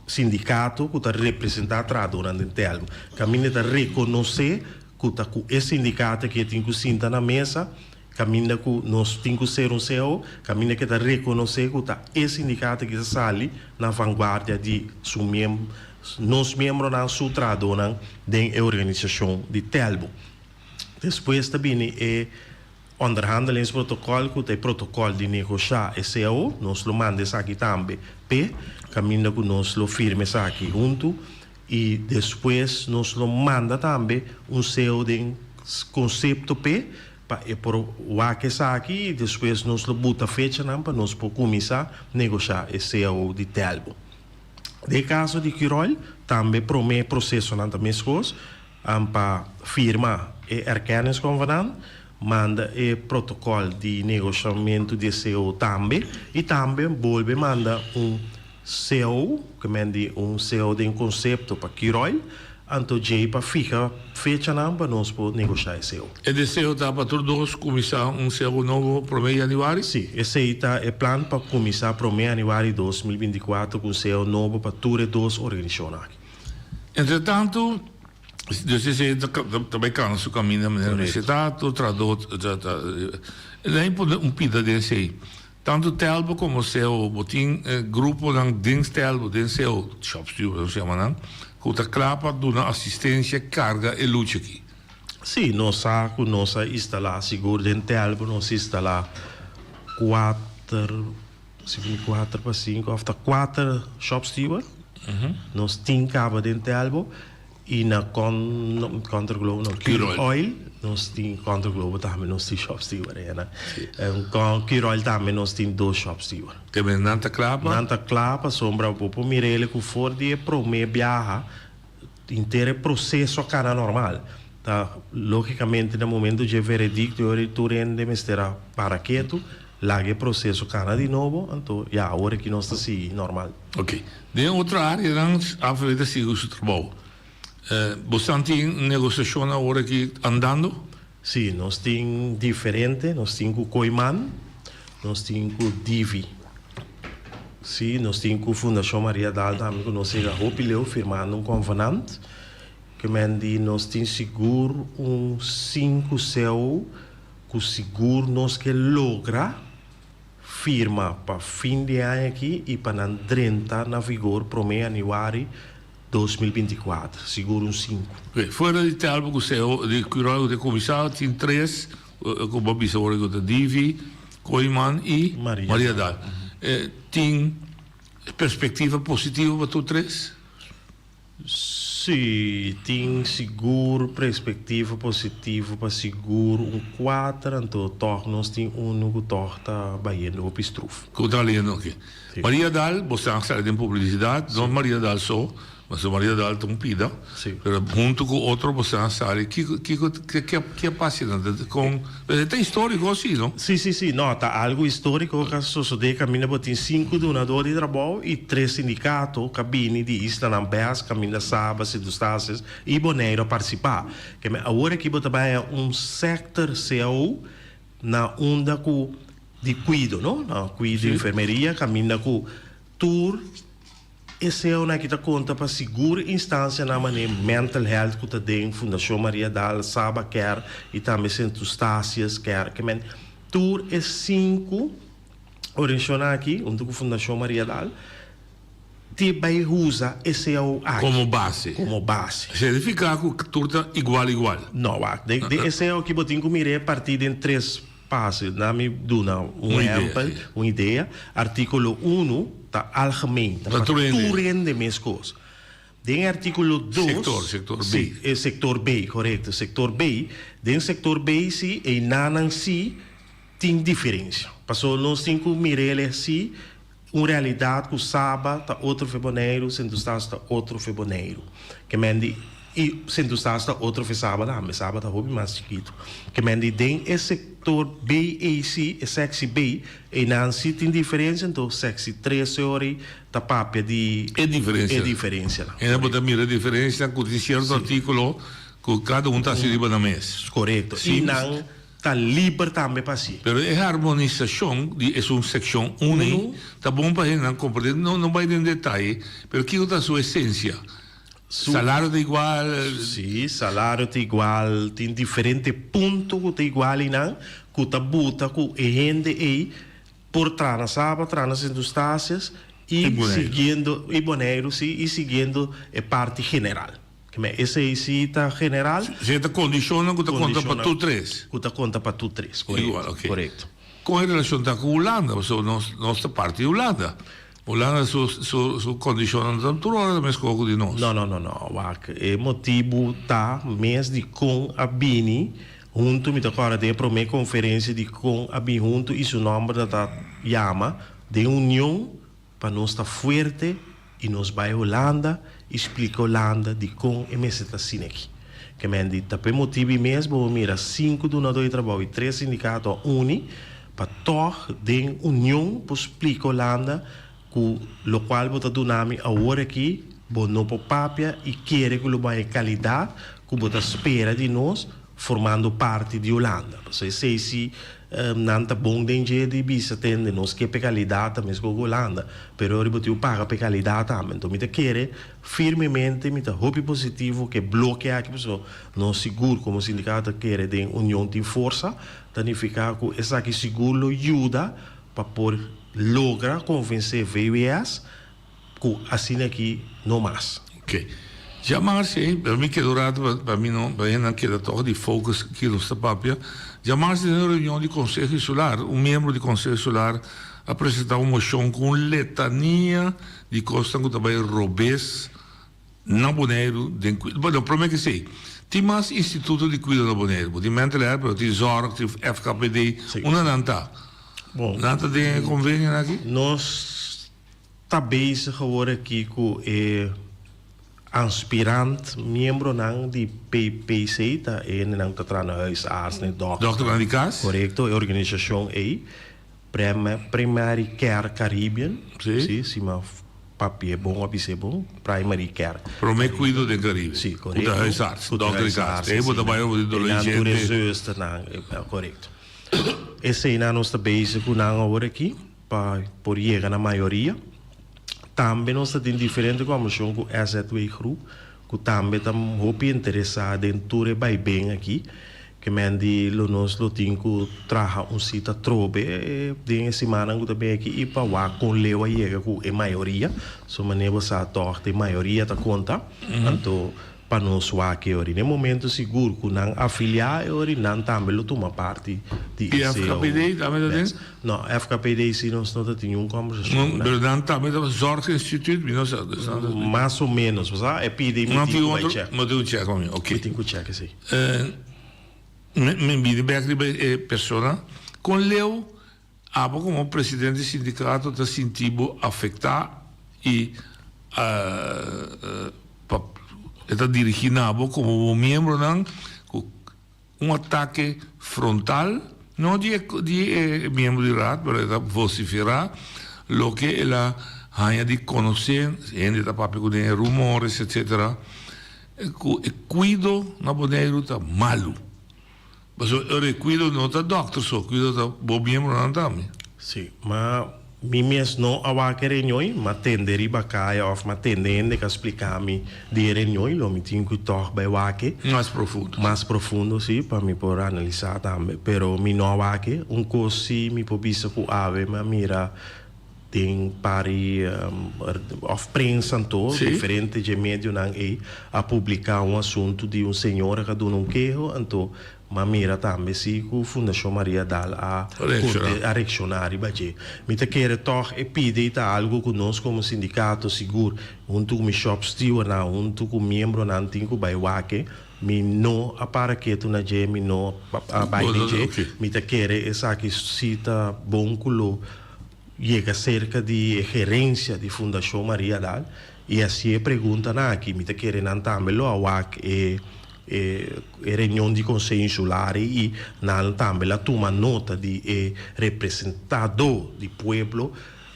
sindicato que está representado durante o telbo. Caminho de reconhecer que está com esse sindicato que tem que sentar na mesa, caminho que nós temos que ser CEO, caminho que está reconhecer que está esse sindicato que está ali na vanguarda de seu membro, nós membros na sua tradona da organização de telbo. Depois também é onderhandelingsprotocolo, que é protocolo de negociar e CEO, nós lo mandamos aqui também, caminho que nós lo firmamos aqui junto, e depois nós lo manda também CEO de conceito para o que está aqui, e depois nós lo bota fecha para nós começar a negociar e CEO de telbo. De caso de Quirol, também promete processo na mesma coisa, para firmar e erkenningsconvenant, manda o protocolo de negociamento de CEO também, e também volve manda CEO, que manda CEO de conceito para Quirol, então já para ficar fecha para nós negociar CEO. E de CEO está para todos começar CEO novo para o mês de janeiro? Sim, esse está o plano para começar para o mês de janeiro de 2024 com CEO novo para todas as duas organizações. Entretanto, você também cansa seu caminho na universidade, traduz, nem pida desse aí. Tanto telbo como CEO, botin grupo ng dins telbo, dins CEO, shopsteward, chama não? Que está clapa dona assistência, carga e luta aqui. Sim, nós instalar seguro dentro telbo, nós instalar 4 para 5, after 4 shopsteward, nós tem cabo dentro telbo. E na Contraglobo, no Oil, nós temos Contraglobo também, nós temos shop steward. Com Quirol também nós temos 2 shop steward. Também Nanta Clapa? Nanta Clapa, sombra para Mirele, que for de promê viaja, inteiro processo cara normal. Tá, logicamente, no momento de veredicto, eu tu rende mestera para quieto, lá é processo cara de novo, então, já, agora que nós estamos assim, normal. Ok. De outra área, nós avaliamos o trabalho. Você tem negociação agora aqui andando? Sim, nós temos diferente, nós temos o Coiman, nós temos o Divi. Sim, nós temos a Fundação Maria Dal, também que nós chegamos firmando convenant, que nós temos seguro 5 CEO, que seguro nós que logra firma para fim de ano aqui e para 30 na vigor para o mês de janeiro 2024, seguro 5. Okay. Fora de telbo que CEO de Quirol de comissário tem 3, como bisa ora de Divi, Coiman e Maria Dal. Tem perspectiva positiva para tu 3? Sim, tem seguro, perspectiva positiva para seguro 4, então nós temos que torta baiano o pistruf. Que está ali, ok. Maria Dal, você está em publicidade, não Maria Dal só, mas a Maria Dal tem pida, junto com outro você está que é apaixonante com tem histórico assim, não? Sim, não, tá algo histórico que sucede caminha botin 5 donadores de trabalho e 3 sindicatos cabine de Isla Nambés, caminha Sabas e dos Taças e Bonaire participar. Que agora que botar sector CEO na onda com di cuido, no? No, cuido, enfermeria, cammina com tour. Essa é uma que está conta para segura instância na maneira mental health que tem Fundação Maria Dal, Saba Care e também Centro Stácias Care. Que men tour é 5 original aqui, onde a Fundação Maria Dal te vai usar esse é o como base. Como base. Significa que tudo igual. Não, esse é o que eu tenho que mirar a partir de 3 passos. Na me duna uma ideia. Artículo 1 está algemeen. Está toerende mesmo coisa. Den artículo 2. Sector B. Sim, é sector B, correto. Sector B. Den sector B, sim, e nanan sim, tem diferença. Passou nós temos que mirar assim. Uma realidade que o sábado está outro feboneiro, Centro-Estado está outro feboneiro. Que mendi, e Centro-Estado está outro sábado, mas sábado está mais chiquito. Que mendi, tem esse sector B e C, é sexy B, e não se tem diferença, então sexy 3 horas, está papia de... É diferença. E não pode mirar a diferença com um certo artículo que cada um está se riba na mesa. Correto. E não... está livre também para si. Pero a harmonização é uma seção única, está bom para a gente compreender, não vai em detalhe, mas que é a sua essência? Salário é igual? Sim, salário é igual, tem diferentes pontos que é igual e não, que está buta, que a gente é por trás, sabe, trás indústrias e seguindo, e boneiro, sim, e seguindo a parte general. Essa é a cita general. Você condiciona que conta para tu 3. Que conta para tu 3, correto. Igual, okay. Correto. Com relação com a Holanda, nossa parte de Holanda. Holanda su condiciona tanto hora mais coco de nós. Não. O motivo tá mês de com a Bini junto me agora de para uma conferência de com a Bini junto e seu nome da chama de união para nós estar forte e nós vai a Holanda explica a Holanda de como é mesmo está assim aqui. Que me diz, tá por motivo mesmo, mira 5 donadores de trabalho e 3 sindicatos uni para tocar de união para explicar a Holanda que o qual você donami a hora aqui, bom não por papia e quer que o vai qualidade que você espera de nós formando parte de Holanda. Você sei se não está bom de vista tende nós que qualidade também com a Holanda, pero eu botou paga qualidade também. Então me quer firmemente, me hope positivo que bloqueia que pessoa não seguro como sindicato quer de união de força, significa que essa que seguro ajuda para por lograr convencer VWS que assim aqui não mais. Ok. Jamais, para mim que dourado, para mim não queda todo de focus aqui no papel. Jamais na reunião de Conselho Insular, membro do Conselho Insular apresentou uma moção com letania de coisas que também roubes não boneiro. Bom, para mim que sei. Tem mais instituto de cuidado do boneiro, tem mental health, tem zorg, tem FKPD, uma não está. Bom, não está de convênio aqui? Nós está bem agora aqui com aspirante membro não de PPC tá não está trabalhando arts nem doctor na casa correto a organização aí Primary Care Caribbean sim mas papi é bom abis é bom Primary Care para mim cuido de Caribe sim correto o arts doctor de casa eu vou trabalhar com correto esse aí não está bem com não agora aqui para por chegar na maioria. Também nós temos diferente como com o SZ2 Group, que também estamos muito interessados em tudo vai bem aqui, que mendi nós temos que trazer sítio trobe de semana que também aqui e para lá com leu aí que é maioria, so maneira você torta maioria da conta, então para nós aqui hoje no momento seguro que não afiliar hoje não também toma parte de e FKPD também tem? Não, FKPD sim nós não temos conversação. Mas não também tem Zorg Institute, mais ou menos, você é pedir me check. Mas eu check comigo, ok. Tenho que check sim. Me vide back de pessoa com leu abo como presidente do sindicato está sentindo afetar e está dirigido como membro de ataque frontal, não de membro de RAD, para vociferar o que ela há de conhecer, ainda está para pegar rumores, etc. E cuido na boneiro está malo. Mas o cuido não está doctor, só cuido está bom membro não também. Sì, ma mi mesmo a qualche reunione, ma tende ribacaia of ma tende che spiegami di reunione, lo mi tinco toch bei qualche. Mais profundo, sì, per mi poter analizzare tambe, però mi no qualche, un così mi può bisa cu ave, ma mira tem pari of prensa anto, differente de medio nang a publicar um assunto de senhor que dona queijo, anto ma mira também si ku Fundação Maria Dal a reaccionar baje mi te quer toch e pide ta algo conosco como sindicato seguro junto com shop steward na junto com membro na antigo baiwake mi no apara que tu na je mi no bai je mi te quer essa que cita bom culo chega cerca de gerência de Fundação Maria Dal e assim pergunta na aqui mi te quer nan também lo awak reunião de conselho insular e também la toma nota de representador de pueblo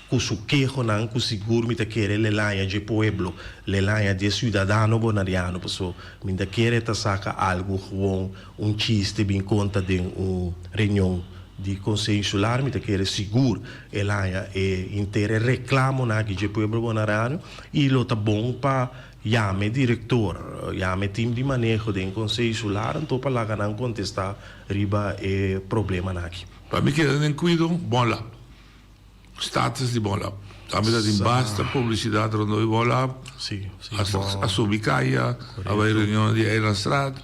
cujo quejo nan cu seguro mi te quer le laia de pueblo le laia de cidadano bonariano so mi te quer ta saca algo gewoon un chiste bin conta de reunião de conselho insular mi te quer seguro e laia intere reclamo na que de pueblo bonariano e lo tá bom pa chiame diretor, chiame team di manejo del Consiglio Insulare, então para lá não contestar riba e problema aqui. Para mim que é cuido, bom lá. Status de bom lá. Também dá basta publicidade no novo bom lá. Sim, a subicaia, a reunião de Eilandstraat.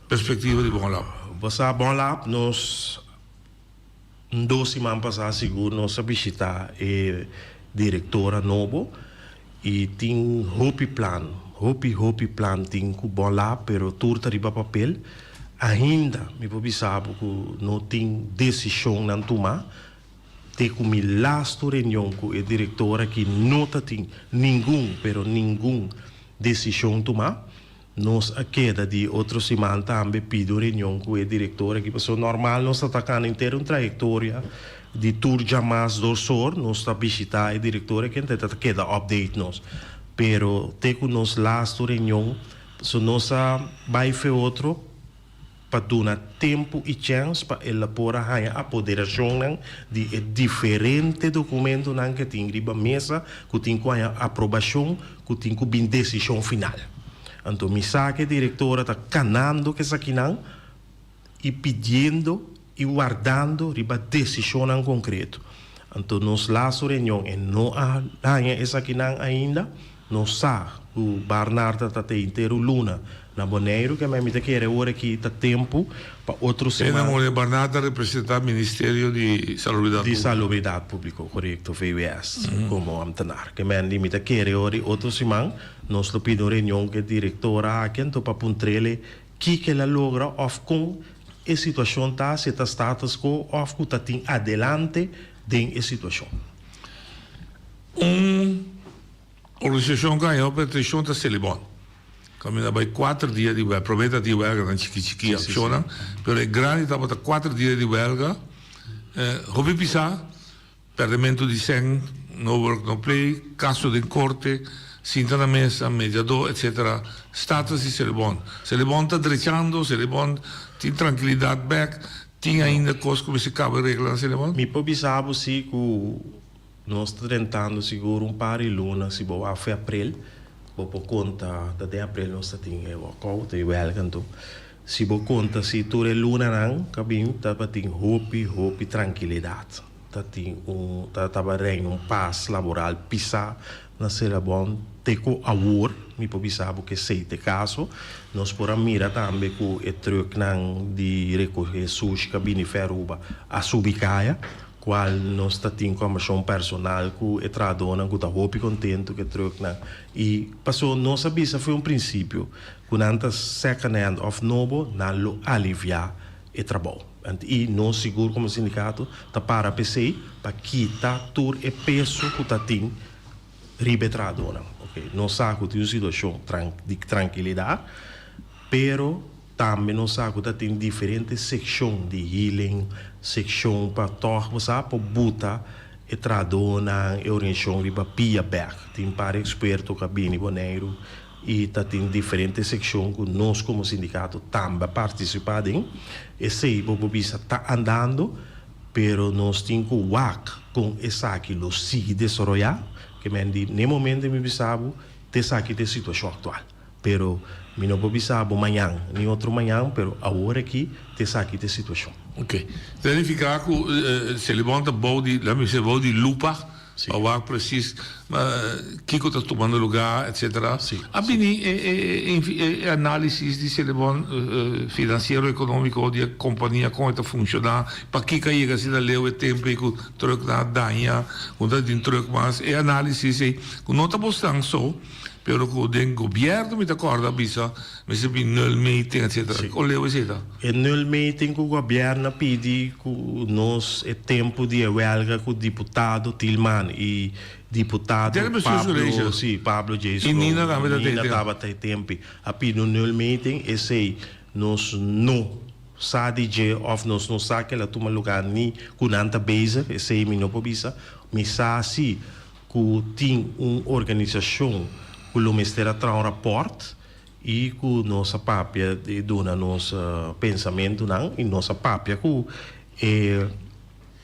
Perspectiva de bom lá. Passar bom lá, nós 2 semanas passar seguro nós visitar diretora novo. E tem hopi plan tem que bom lá, pero turta riba papel ainda me pode saber que não tem decisão não tomar tem que me lasto reunião com a diretora que não tem nenhum decisão tomar nós a queda de outra semana também pido reunião com a diretora que passou normal nós atacando inteiro trajetória de tour jamais dorsor nós está visitar a diretora que tenta queda update nós pero te que nós last reunião so nós vai fazer outro para dar tempo e chance para elaborar a apoderação de diferente documento que tem riba mesa que tem com a aprovação que tem com a decisão final então me sabe a diretora está canando que isso aqui não e pedindo e guardando riba decisão em concreto. Então, nós lá na reunião e não há essa aqui ainda, nós sabemos que o Bernardo está inteiro luna na Bonaire, que me quer hora que está tempo para outro semana. O Bernardo representa o Ministério de Salubridade Pública. De Salubridade Pública, correto, VWS, como Amtanar. Que me quer hora outra semana, nós pedimos reunião que a diretora aqui, então para puntrele que ela logra of com a situação está se está status quo ou está tem adelante dentro da situação. Organização ganhou para ter junta Celibon. Caminha vai 4 dias de huelga, promete de huelga na chiqui acciona, pero é grande estava 4 dias de huelga. Houve pisar, perdimento de sangue, no work no play, caso de corte, cinta na mesa, mediador, etc. Status de Celibon. Celibon está drenchando, Celibon tem tranquilidade back, tem ainda coisas como se cabe regra na Celibon? Me pode saber se que nós estamos tentando seguro par de luna, se vou a abril, vou por conta de abril nós temos walkout e huelga, então se vou conta se toda luna não, cabinho, tá tem hope tranquilidade, tá tem tá paz laboral, pisar na Celibon, tem que awor, me pode saber que sei de caso, nós podemos mirar também que o truque de recolher sushi cabine ferruba a subicaia, qual nós temos como personal que é tradona, que está muito contente que truque e passou nossa bisa foi princípio, que nanta second hand of novo não aliviar o trabalho. E nós seguro como sindicato tá para PC para quitar todo o peso que está tem ribe tradona. Nós sabemos que tem uma situação de tranquilidade, pero também nós sabemos que tem diferentes secções de healing, secção para tornar para botar e tradona e orientação de pia back. Tem para experto cabine boneiro e tem diferentes secções que nós como sindicato também participamos e se o está andando pero nós temos que WAC com essa aqui, los sigue desarrollar, que me diz, no momento me bisabo, essa aqui é situação atual. Pero, me não bisabo amanhã, nem outro amanhã, pero agora aqui, essa aqui é situação. Ok. Significa que se levanta body, lá me se body lupa, para precis, que está tomando lugar, etc. Abini análise de se levanta financeiro econômico de companhia como está funcionando, para que chega se da leu tempo e que troca na danha, quando tem troca mais, é análise que não está postando só. Pero que o governo me acorda bisa, mas se null meeting etc. O leu etc. E null meeting que o governo pede que nós é tempo de huelga com o deputado Tilman e deputado Pablo Jesus. E Nina estava até tempo. A pedir no null meeting e sei nós não sabe de of nós não sabe que ela toma lugar nem com nanta base e sei me não pobisa, me sabe que tem uma organização que o Ministério traz um rapport e que nossa papia dona nosso pensamento não e nossa papia que é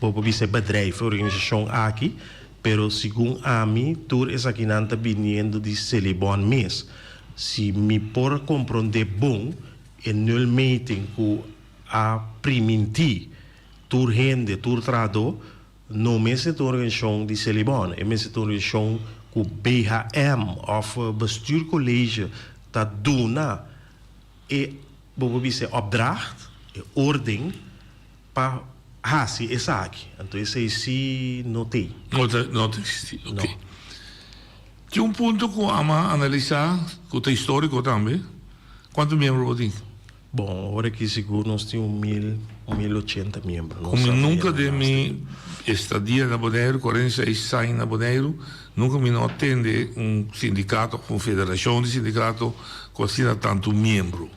por ser bedrijf organização aqui, pero segundo a mim tudo essa aqui não está vindo de Celebon mês. Se me por compreender bom é null meeting que a priminti tur rende tur trado não mês é organização de Celebon, é mês é organização que BHM of bestuurcollege dat doen e bijvoorbeeld opdracht e ordem para hasi e saki. Então esse se notei. Notei, ok. Tinha ponto que ama analisar que é histórico também. Quantos membros tem? Bom, agora que seguro nós temos 1080 membros. Como nunca de minha estadia na Bonaire, 46 anos na Bonaire, nunca me não atende sindicato, uma federação de sindicato com assim tanto membro.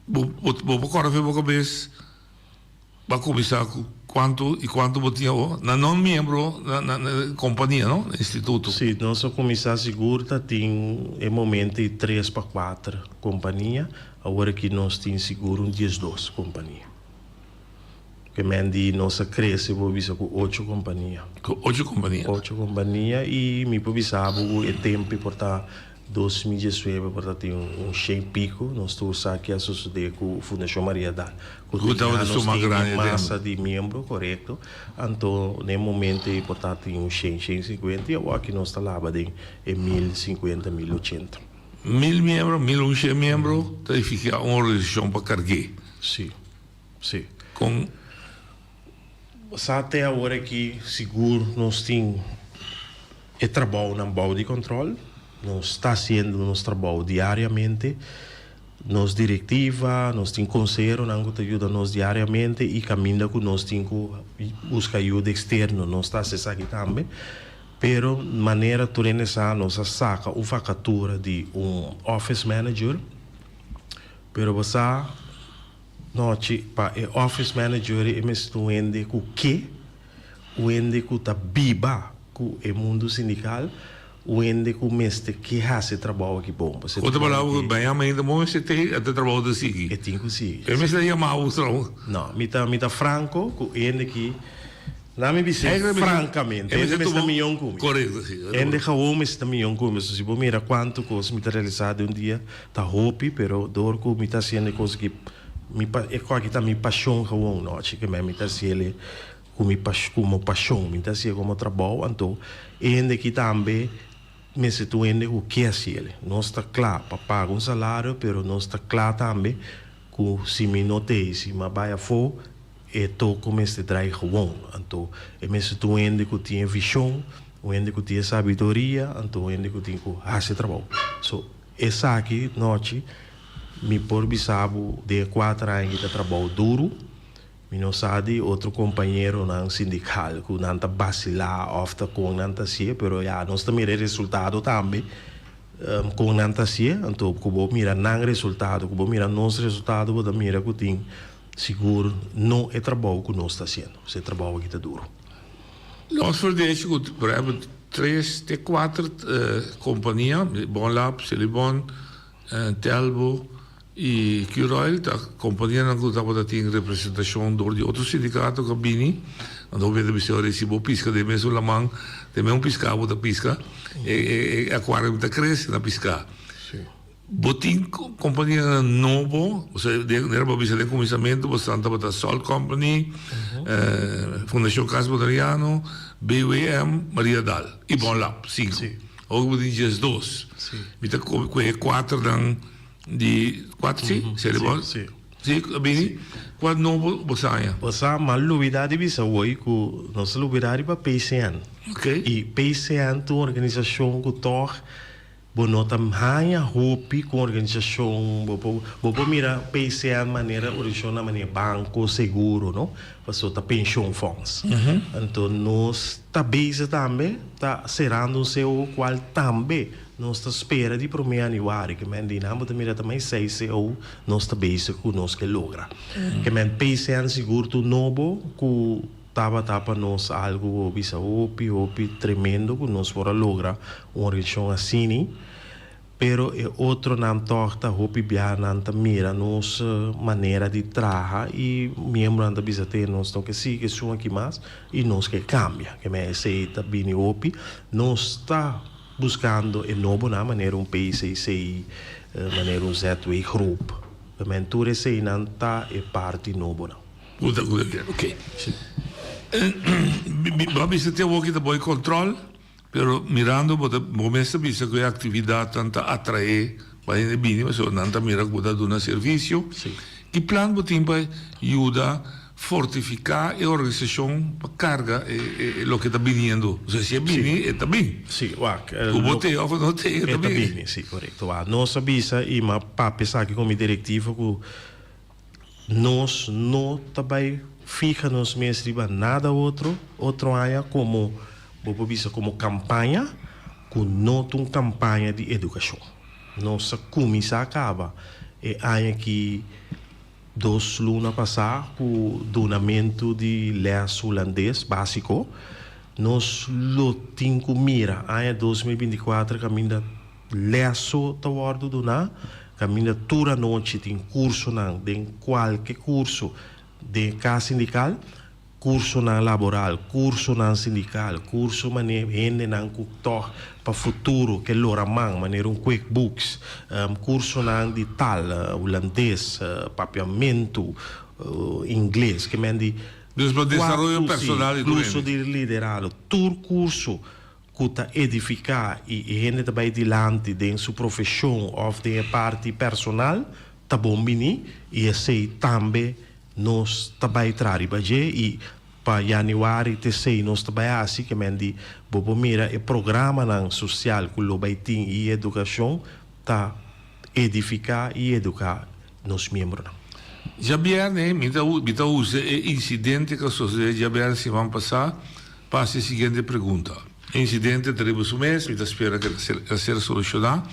Vou agora ver uma vez para começar quanto botinha na não membro na companhia, não? Instituto. Sim, nosso comissário seguro tem em momento 3 para 4 companhia, agora que nós temos seguro 12 companhia. Que mendi nossa cresce vou visar com 8 companhia. Com 8 companhia. 8 companhia e me visar o tempo portar 2019 portar tem cheio pico nós estamos aqui a suceder com a Fundação Maria da massa de membro correto então no momento portar tem 150 e aqui nós está lá de 1050 1080 1000 membros 1100 membros tá fica uma organização para carregar sim com até agora que seguro nós tem trabalho na base de controle nós está fazendo nosso trabalho diariamente, nos diretiva, nós temos conselho, que ajuda nós diariamente e caminho que nós temos que buscar ajuda externa, nós está fazendo aqui também. Pero maneira de nessa nós saca uma vacatura de office manager, pero você noite para office manager é mesmo ende que o ende que tá biba com o mundo sindical o ende com mestre que faz trabalho aqui bom. Quando falava bem ainda você tem até trabalho de seguir. É tem que seguir. Eu me sei chamar o não, me tá franco com ende que não me disse francamente. Ende me está milhão com. Correto, sim. Ende que me está milhão com. Se você mira quanto coisa me tá realizado dia tá hope, pero dor que me tá sendo coisa que me é aqui tá me paixão que o noite que me tá sendo como paixão, me tá sendo como trabalho, então ende que também me se tu ende o que é ele não está claro para pagar salário pero não está claro também que se me notei se me vai a for é to como este trai gewoon então me se tu ende que tem visão o ende que tem sabedoria então ende que tem que fazer trabalho so essa aqui noite me por bisabo de 4 anos de trabalho duro não sabe outro companheiro não sindical que não está vacilar ofta com não está se, pero já nós também resultado também com não está se, então que vou mirar não resultado, que vou mirar nosso resultado, vou mirar que tem seguro não é trabalho que nós está fazendo, é trabalho que está duro. Nós verdade que por exemplo 3 de 4 companhias, Bonlab, Celebon, Telbo E que a companhia não estava tendo representação de outro sindicato que bini, não vede bisogno recibo pisca de meso la mão, também piscava da pisca, e aquário da cresce na pisca. Botin companhia novo, ou seja, era para bisogno de começamento, bastante para Sol Company, Fundação Caso Adriano, BWM, Maria Dal, e bom lá, 5. Ou botin just 2. Mita com 4 dan di 4 sì, se le vuole. Sì, bene. Quando non bossaia. Bossa, ma l'uvidade bisa woi ku nossa l'uvidade pa PCN. Ok. E PCN tu organização ku toch bonotam hanya hopi com organização bobo mira PCN maneira original maneira banco seguro no passou ta pension funds então nós tá base também tá serando o seu qual também nós tá espera de primeiro aniversário que men dinamo mira também 6 ou nós tá base com nós que logra que men PCN seguro tu novo ku tapa nós algo bisa opi tremendo que nós fora logra uma região assim pero é outro não torta hopi bia não mira nossa maneira de trabalhar e membro não bisa ter nós então que sim que são aqui mais e nós que cambia que me aceita bem hopi nós está buscando e novo na maneira PCC maneira Z2 group a mentura sei não tá é parte novo não ok Babi se tem aqui da boy control, pero mirando momento bisa que a atividade tanta atrae para ele bem, mas não mira que dá um serviço. Que plano botim para ajuda fortificar a organização para carga o que está vindo. Ou seja, se é bem, está bem. Sim, o botei ou não tem, está bem. Sim, correto. Nós avisa e uma papel aqui como diretivo que nós não também fica-nos mesmo nada outro área como campanha com nota uma campanha de educação. Nossa comissão acaba é área que 2 lunas passar com donamento de leis holandês básico. Nós tem que mira área 2024 caminha leis tá ordem donar caminha toda noite tem curso não tem qualquer curso de casa sindical, curso na laboral, curso na sindical, curso maneira rende na cultor para futuro que lora man maneira QuickBooks, curso na de tal holandês, papiamento, inglês que mendi desenvolvimento personal curso de liderado, todo curso que tá edificar e rende também dilante de sua profissão ou de parte personal, tá bom bini e sei também nós também trabalhamos e para janeiro terceiro nós trabalhamos assim que mendi bobo mira o programa social que o baitim e educação tá edificar e educar nos membros. Já né, mita usa incidente que a sociedade já se vão passar para a seguinte pergunta. Incidente teremos um mês, mita espera que seja solucionado,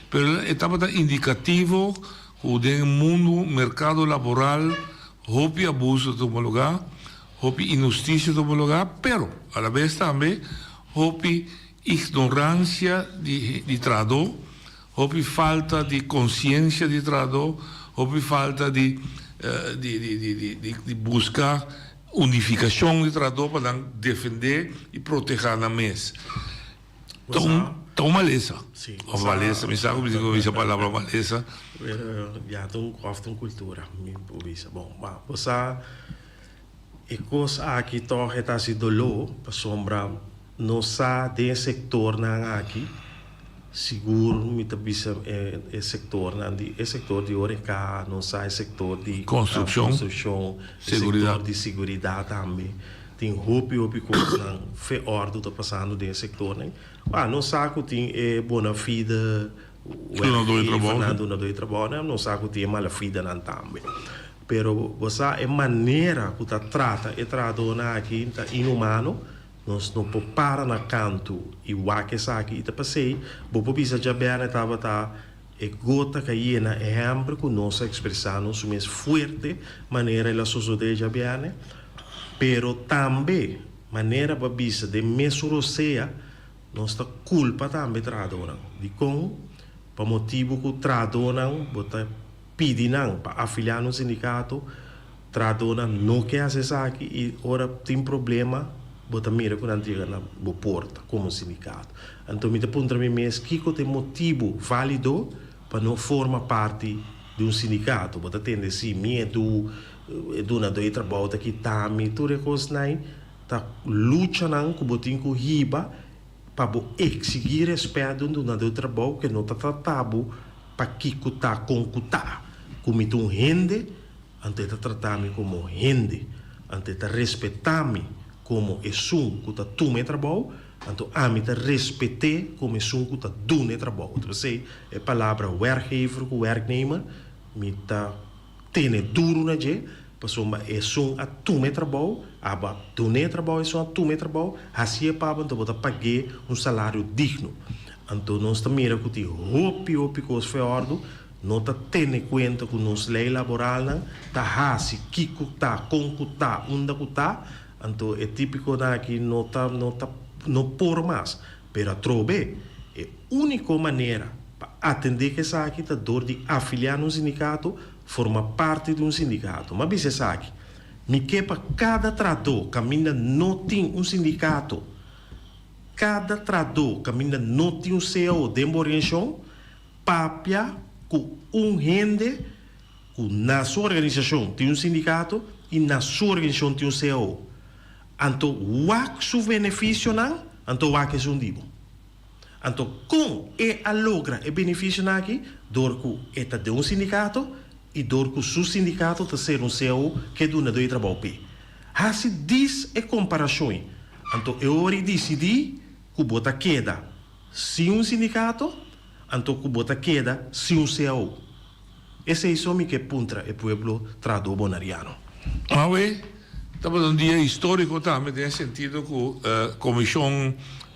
pero etapa indicativo o do mundo mercado laboral hopi abuso de um lugar, hopi injustiça de um lugar, pero a la vez também hopi ignorância de trabalhador, hopi falta de consciência de trabalhador, hopi falta de buscar unificação de trabalhador para defender e proteger na mesa. Então, maleza. Ou maleza, me sabe como diz a palavra maleza? Já tem uma cultura, bom, você e coisa aqui torre está se dolor para sombra não sa de setor na aqui seguro me tabisa é setor na de setor de oreca não sa setor de construção setor de seguridade também tem hopi coisa não fe ordem tá passando de setor né não saco tem bona fide Fernando não doi trabalho não saco tem mala fide não também pero você é maneira que tá trata e tradona aqui tá inumano nós não para na canto e o que sa aqui tá passei bobo bisa já bem estava tá e gota que na é hambre que nós expressamos mais forte maneira a sociedade já bem pero também maneira para bisa de mesurosea nós tá culpa também tradona de com para motivo que tradona bota pedinang para afiliar no sindicato, tradona não quer acessar aqui e ora tem problema, bota mira quando antiga na porta como sindicato. Então me pergunta me mesmo que tem motivo válido para não formar parte de um sindicato, bota tende se medo, dona do trabalho que tá me tudo coisa nai, tá luta não com botin com riba para exigir respeito do trabalho que não está tratado para que tá concutar como um rende ante tá tratar-me como rende ante tá respeitar-me como é que tá tu me trabalho então a mim tá respeitar como é que tá do ne trabalho então sei é palavra werkgever com werknemer me tá tene duro na je pessoa é a tu me trabalho aba do ne trabalho é a tu me trabalho assim é para então botar pagar salário digno então nós estamos mira que tem hopi coisa feordo não está tendo conta com nossa lei laboral tá hasi kiko tá conco tá unda tá então é típico daqui não por mais pero trobe é única maneira para atender que essa aqui tá dor de afiliar no sindicato forma parte de um sindicato mas bisa essa aqui me que para cada trator caminha não tem um sindicato cada trator caminha não tem um CEO de organização papia com rende com na sua organização tem um sindicato e na sua organização tem um CEO então o seu benefício não então o que é um dibo então com a logra o benefício aqui dor que é de um sindicato e dor que o seu sindicato está ser um CEO que dona do trabalho p assim diz é comparação então eu decidi que bota queda se um sindicato então que bota queda se um CEO esse é isso que puntra o povo trado bonariano estamos num dia histórico também tem sentido que a comissão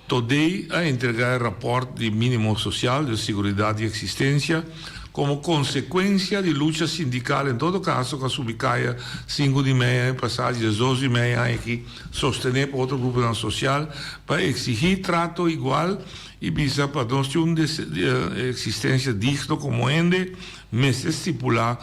today a entregar rapport de mínimo social de seguridade e existência como consequência de luta sindical em todo caso que a Subicaia 5 de meia passagem das 12 de meia aqui sostener para outro grupo social para exigir trato igual e visa para nós ter uma existência digna como ende mas estipular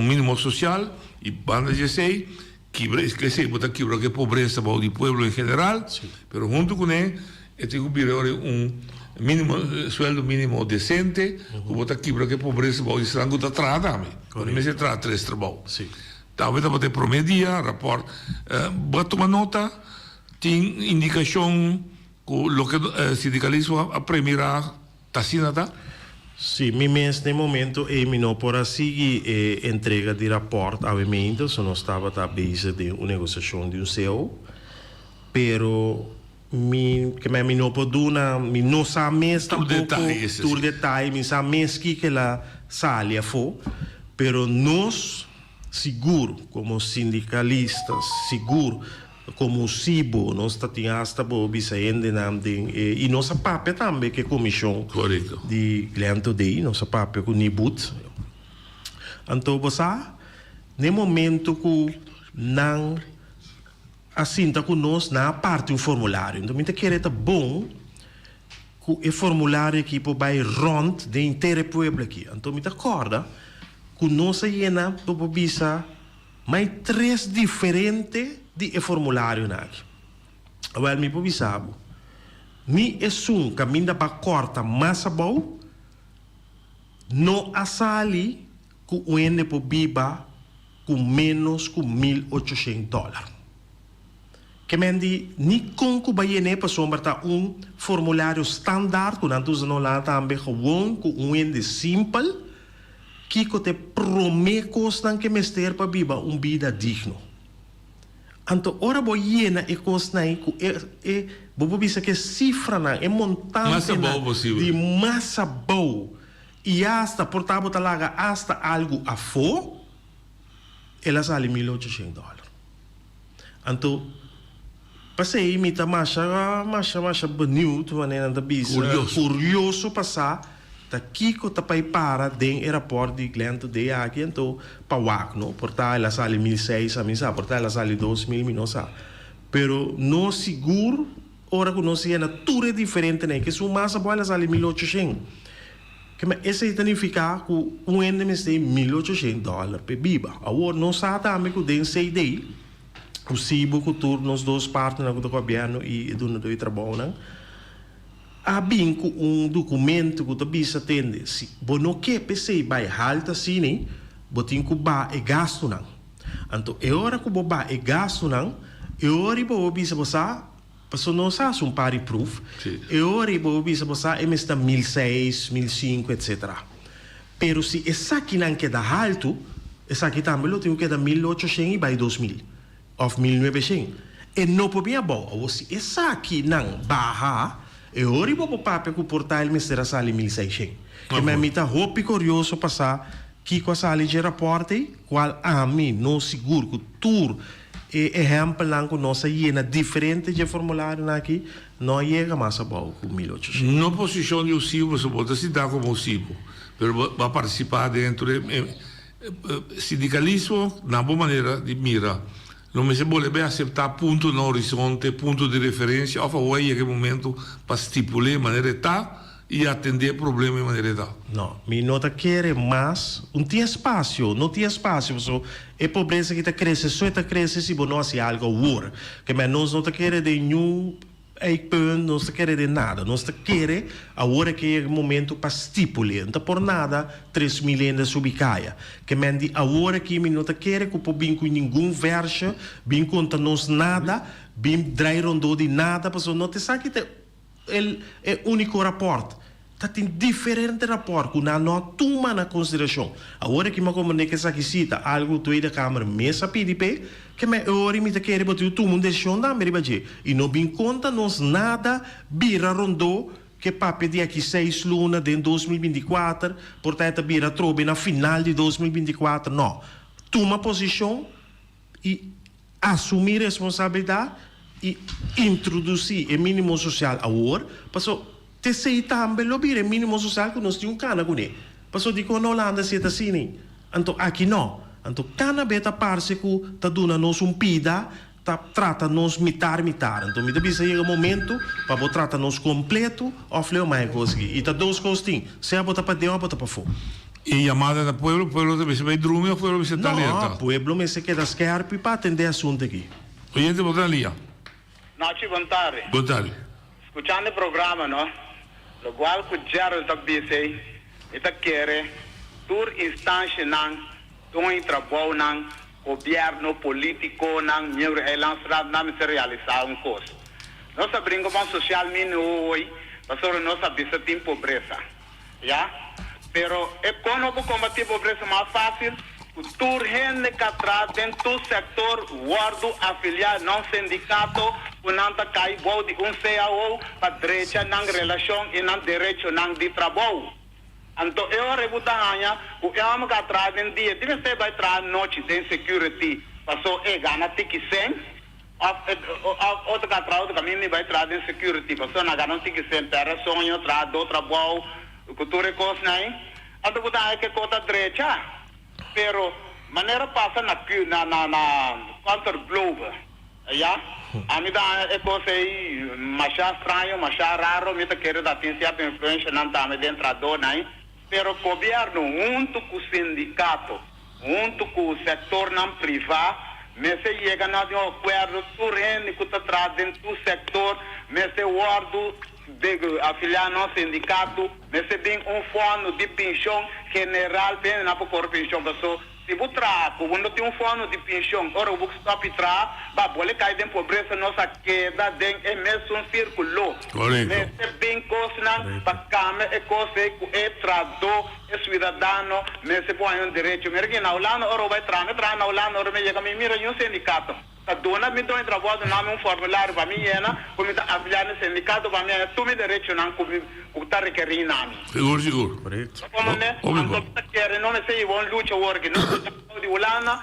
mínimo social e banda de sei que sei botar que a pobreza para o povo em geral pero junto com ele tem que mínimo sueldo mínimo decente que botar que a pobreza para o estrango está tratando mas se trata três trabalhos talvez para ter promedia rapport bota uma nota tem indicação que o que sindicalismo a primeira tacinata Sì, mi nel momento e mi non por seguir entrega di rapport ovviamente sono stato a base di una negoziazione di un CEO però che mi non può dare mi non sa mes tampoco tur dettagli mi sa mes che la salia fu però nos sicuro come sindicalistas sicuro como SIBO nós tínhamos bisa e nossa papel também que comissão de cliente de nossa papel com Nibut então você no momento que não assinta com nós na parte do formulário então me quer tá bom que o formulário aqui por vai rond de inteiro povo aqui então me acorda que nós ainda por bisa mais três diferentes di formulário aqui. Well, me povisavo. Mi é caminha para corta massa bom, não assali com o ende por biba com menos com $1.800. Que mendi ni com baiene para sombra formulário standaard, quando não lá também gewoon com um ende simples, que te promete costan que mester para biba vida digno. Então, ora vou iena e coisa aí que vou bisa que cifra na é montante de massa boa e hasta portava talaga hasta algo a fo ela sale $1.800. Então, passei me tá macha bonito maneira da bisa curioso passar daqui que tá para den aeroporto de cliente de aqui então para o no portar ela sale 1.600 a mim sabe portar ela sale 2.000 não sabe pero no seguro ora que não se é tudo diferente né que se massa boa ela sale 1.800 Que me esse significa que um ende me tem $1.800 per biba. Agora não sabe também que tem 6 dias. O Cibo, que nos dois partners do governo e do trabalho, né? Há bem documento que você atende. Se você não quer PC, vai alta assim, né? Você tem que e gasto, não. Então, é hora que você e gasto, não. É hora que você passou não sabe um pari proof. É hora que você é está 1.600, 1.500, etc. Pero se essa aqui não queda alto, essa aqui também lo tem que dar 1.800 e vai 2.000. Ou 1.900. E não pode bom. Ou se essa aqui não barra, é hora que você papai que o portal me será sali 1.600. Que me amita roupa curioso passar que com a sala de reporte, qual a mim não seguro que tour exemplo lá com nossa hiena diferente de formulário aqui, não chega mais a bom com 1.800. Não posição de o Cibo, você pode se dar como o Cibo, mas vai participar dentro do sindicalismo, na boa maneira de mira. Não me se vuole aceitar ponto no horizonte, ponto de referência, ou favor em aquele momento para estipular maneira tá e atender problema de maneira tá. Não, me nota quer mais, não tem espaço, so, é pobreza que está crescendo, só está crescendo se você não faz algo agora, que mas nós não quer de nenhum não se quer de nada, não se quer agora que é o momento para estipular, não por nada 3.000 ainda subicaia, que mendi agora que me não quer que o bem com nenhum verso, bem conta nós nada, bem drai rondo de nada, porque não te sabe que é único rapporto. Tem diferente rapporto que não toma na consideração. Agora que me comunique que essa cita algo tu da câmara mesa PDP que me ori me quer botar tu mundo decisão da Ameribaje e não bem conta nós nada bira rondo que papi de aqui 6 luna de 2024 portanto bira trobe na final de 2024 não. Toma posição e assumir responsabilidade e introduzir o mínimo social agora passou te sei também lobby o mínimo social que nós temos cana com ele. Passou de que na Holanda se está assim. Então aqui não. Então cana beta parece que está dando nos pida, tá trata nos mitar. Então me deve ser o momento para botar trata nos completo ou fleu mais coisa aqui. E tá duas coisas tem. Se a botar para dentro, bota para fora. E chamada do pueblo também se vai dormir ou pueblo se está alerta? Não, pueblo me se queda scherpi para atender assunto aqui. Oyente, boa linha. Nachi, boa tarde. Boa tarde. Escutando o programa, não? Lo qual que Gerald está dizendo, está querendo, toda instância não, todo trabalho não, governo político não, meu relançado não se realizar coisa. Nós abrimos uma social media hoje, para nós abrir tem pobreza, já? Pero é como combater a pobreza mais fácil, toda gente que atrás dentro do setor, guardo afiliado, não sindicato, Unanta cai bom de CAO para direita na relação e na direito de trabalho. Então eu rebutanha o amo que atrás em dia deve ser vai atrás noite de security passou e gana tiki sem outro que atrás outro caminho vai atrás em security passou na gana tiki sem terra sonho atrás do trabalho cultura cos nem a do buta que cota direita pero maneira passa na counter globe já a mim dá é coisa aí mais estranho mais raro me tá querendo dar certa influência não tá me dentro do né pero o governo junto com o sindicato junto com o setor não privado mas se chega na um acordo surrendo que está trazendo do setor mas se o acordo de afiliar no sindicato mas se tem fundo de pensão general bem na por pensão pessoa se você quando tem fundo de pensão, ora o que está para boleh cair em pobreza nossa queda tem é mesmo círculo. Mas se bem coisa para câmara é coisa que é trador é cidadão, mas se põe um direito. Mas que na Holanda ora vai entrar na Holanda ora me chega me mira um sindicato. A dona me dá trabalho na formulário para mim como está afiliado no sindicato para mim tu me direito não como está requerindo a mim. Seguro. Correto. Como né? Então quer não sei vão luta work não de Holanda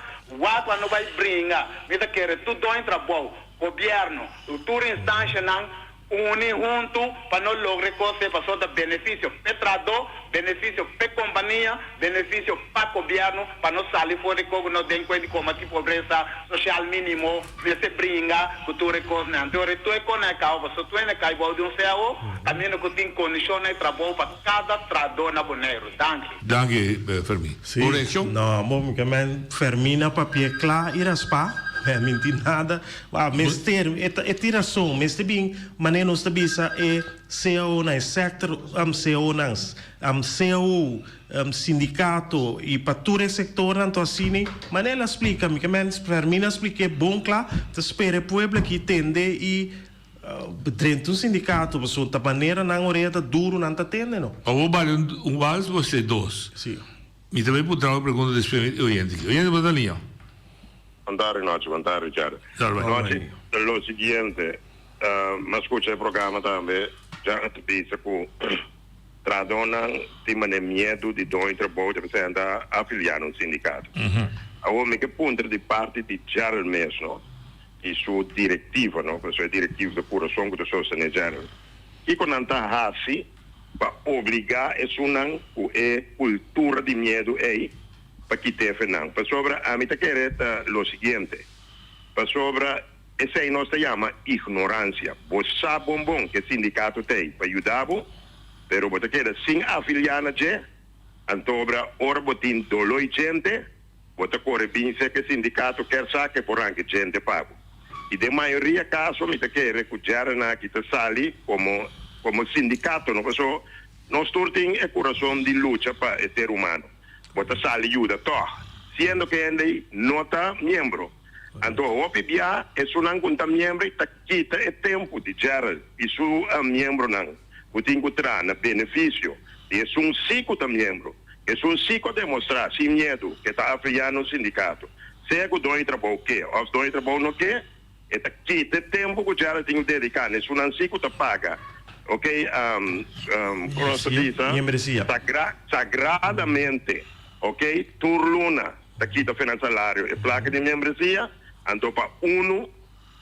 quando não vai brincar me tá quer tudo em trabalho governo toda instância não unir junto para no lograr cosas para de beneficio petrado, beneficio pe compañía, beneficio para gobierno, para no salir fuera de cogo no den cuenta como tipo pobreza social mínimo, se bringa, cultura cosas, entonces tú es con el cabo, so tú en el cabo de un CEO, también que tiene condiciones de trabajo para cada trabajador na bonero. Danke, Fermi. Correction? No, bom, que men Fermina papier klaar, iraspa. Minti nada. Mas termo, é tiração, mas também maneira nós tabisa é CEO na sector, CEO nas, CEO sindicato e para todo o sector então assim, maneira explica, me que men Fermina explica bom claro, te espera pueblo que tende e dentro do sindicato, você tá maneira na orelha duro não tá tendo, não. O vale vale você dois. Sim. Me também por trás pergunta desse oyente. Oyente bota linha. Buon tardi, Oggi lo seguente, ma ascolta il programma também, già capisco che tra donna ti mane miedo di doi trabalho per andare a affiliare un sindacato. Allora, mi che punto di parte di già il mese, no? Il suo direttivo, no? Per suo direttivo di puro songo di sostenere. Chi con anta hasi, va obbligare e sunan e cultura di miedo para que te fenang. Para sobre a mí te quiere lo siguiente. Para sobre ese no se llama ignorancia. Vos sabes bombón que sindicato te para ayudar, pero vos te quiere sin afiliar a je, antobra ora botin doloi gente, vos te corre bien sé que sindicato quer saque por anche gente pago. Y de mayoría caso me te quiere escuchar na que te sali como sindicato, no eso no turtin el corazón de lucha para el ser humano. Bota sale ayuda todo, siendo que él no está miembro. Entonces, opibia es un angunta miembro y quita el tiempo de llegar y su miembro nan, que encontrar beneficio. Y es un ciclo miembro, es un ciclo de mostrar sin miedo que está africano un sindicato. Sea que doy trabajo que, o doy trabajo no que, quita el tiempo que ya tengo que dedicar, es un ciclo que paga. Ok, ¿cómo se dice? Sagradamente. Ok, turluna daqui da final salário e placa de membresia, então para uno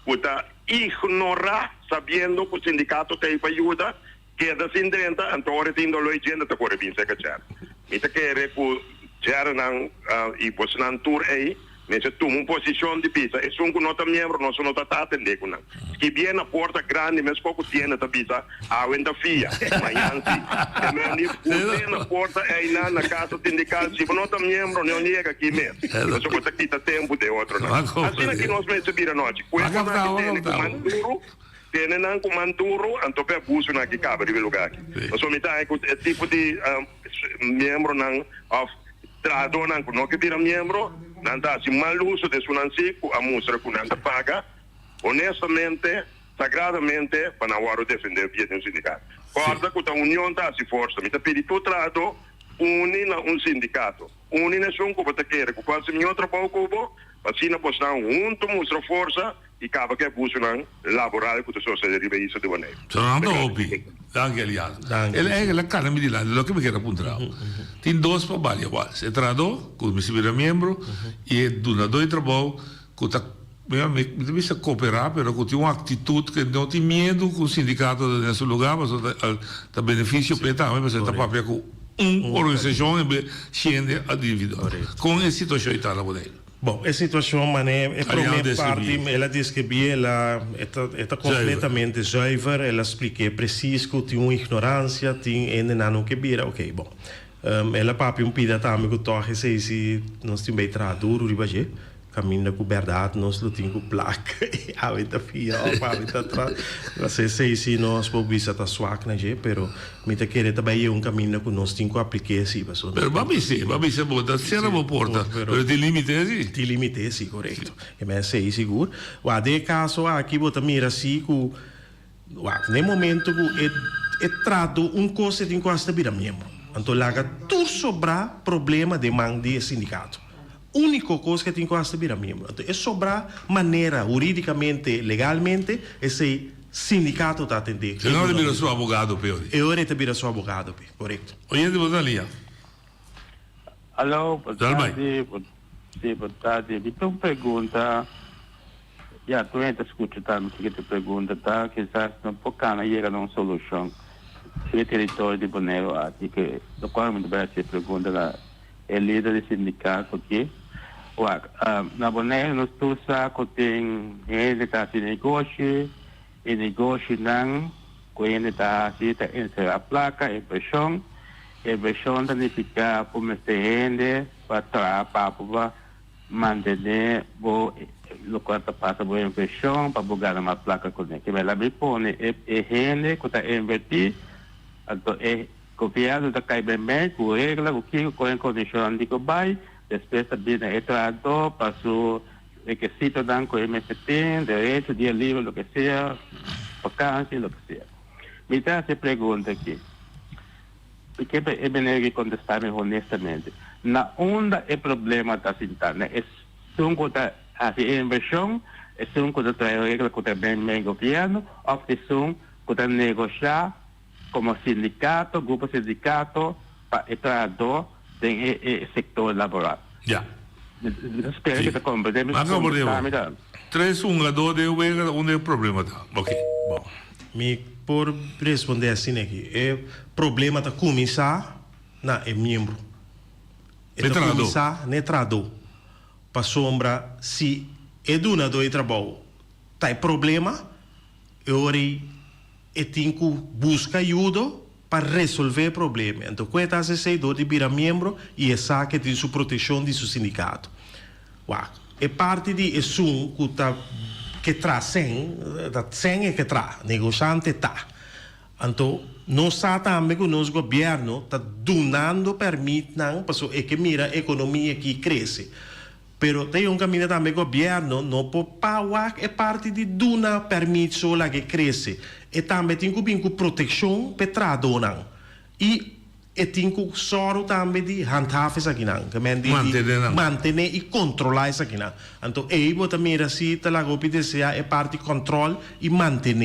puta ignorar sabendo que o sindicato tem para ajuda, queda sem dentro, então ora tem dolo e gente tá corre bem se cachar. Mita querer que já não e você não tur aí, mas tu uma posição de pisa, é um que não tá membro, não só não tá atender com não. Que bem na porta grande, mas pouco tiene tá pisa, a venda fia, amanhã sim. Bem na porta aí na casa sindical, se não tá membro, não chega aqui mesmo. Mas só que tá tempo de outro não. Assim que nós recebemos a noite. Coisa que tem comanduro, tem não comanduro, então pe abuso na que cabe de lugar aqui. Mas só me tá é tipo de membro não of trado não que vira membro, não dá se mal uso de sunansico a mostra que não paga, honestamente, sagradamente, para não defender via de um sindicato. Guarda que a união está se força, me tá pedindo todo trado, unir um sindicato, unir um que você quer, que quase me outro pouco, assim não posso junto mostra força e acaba que abuso não laboral que você deriva isso de maneira. Tornando hobby, anche aliado. La cara mi dilà, lo che mi chiede puntrao. Tin dos pa bali igual. Se trado, con mi sibira membro, e duna doi trabalho, con ta mi devi cooperare, però con una attitudine che non ti miedo con il sindicato nel suo lugar, ma da beneficio per te, ma se ta proprio con un'organizzazione scende a individuo. Con la situazione italiana modelo. Bom, a situação, mané, é para minha parte, ela descreveu, ela está completamente zuiver, ela explica preciso que tem uma ignorância, tem ainda não que vira, ok, bom. Ela papi pida também que toque se nós temos bem traduro de baixo, caminho com verdade, nós não temos placa, a vida fia, a vida atrás, sei se nós podemos estar suac na gente, pero me te querer também é caminho que nós temos que aplicar assim, pero vai ser bom, se ela não porta, pero te limite assim? Te limite assim, correto. E me sei seguro. Wa de caso aqui bota mira assim que no momento que é trado coisa de encosta vira membro. Então laga tudo sobrar problema de mão de sindicato. Única coisa que tem que saber membro é sobrar maneira juridicamente, legalmente, esse sindicato está atendendo. Se não ele vira seu advogado, pior. Eu ele vira seu advogado, correto. Oyente, boa linha. Alô, boa tarde. Boa tarde. Então pergunta, Ya, tu gente escucha tanto que te pregunta, tá? Quizás no pocana llega a una solución. El territorio de Bonaire, así que lo cual me parece pregunta el líder del sindicato aquí. Na Bonaire nós tusa que tem ele tá de negócio não com ele tá assim tá entre a placa e pressão significa como se rende para manter lo quanto passa boa impressão para bugar uma placa com ele que vai lá me pone e rende que tá invertir então é copiado da cai bem com regra o que com condição de que vai depois também entrado passou requisito dan com MST direito dia livre lo que seja vacância lo que seja me dá essa pergunta aqui porque é bem que contestar honestamente na onda é problema da sintana é um coisa a inversão é um coisa trai regra que também governo ou é um coisa negociar como sindicato grupo sindicato para entrado del sector laboral. Ya. Espero que te comprendemos. Tres ungador de huelga, un problema. Ok. Bom, por responder assim aqui, é problema da começar na é membro. É da começar na trado. Para sombra, se é donador de trabalho, tem problema, eu tenho que buscar ajuda para resolver o problema. Então, quando está sendo de virar membro e essa que tem sua proteção de seu sindicato. É parte de isso que traz sem é que traz, negociante tá. Então, nós também que o nosso governo está donando permite não, é que mira a economia que cresce. Pero tem caminho também governo não pode pagar é parte de donar permite só lá que cresce. E também tem que vir com proteção para tradonar. E tem que soro também de handhaven isso aqui não, que manter e controlar isso aqui não. Então, aí você mira se tá lá é parte de controle e manter.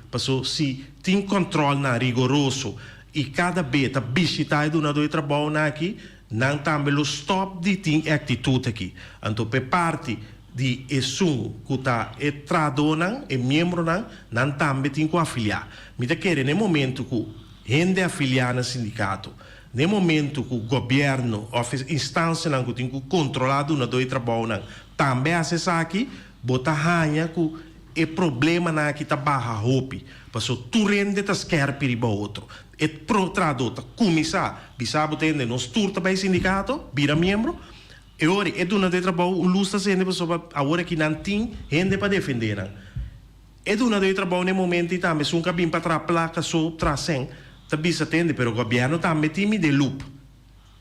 Porque se tem controle na rigoroso e cada vez a visitar do donador de trabalho aqui, não também o stop de tem atitude aqui. Então, por parte de isso que está tradonan e membro não também tem que afiliar. Me tá querendo no momento que gente afiliar no sindicato, no momento que o governo ou instância não que tem que controlar o donador de trabalho não também acessar aqui, botar ranha que é problema na que tá barra roupa, porque tu rende tá quer perigo outro. É pro trador tá começar, bisabo tende nos turta para sindicato, vira membro. E ora é donador de trabalho, o luz está sendo pessoa agora que não tem gente para defender não. É donador de trabalho no momento e também se um cabim para tra placa só trazem, tá bisa tende, pero o governo também tem de loop.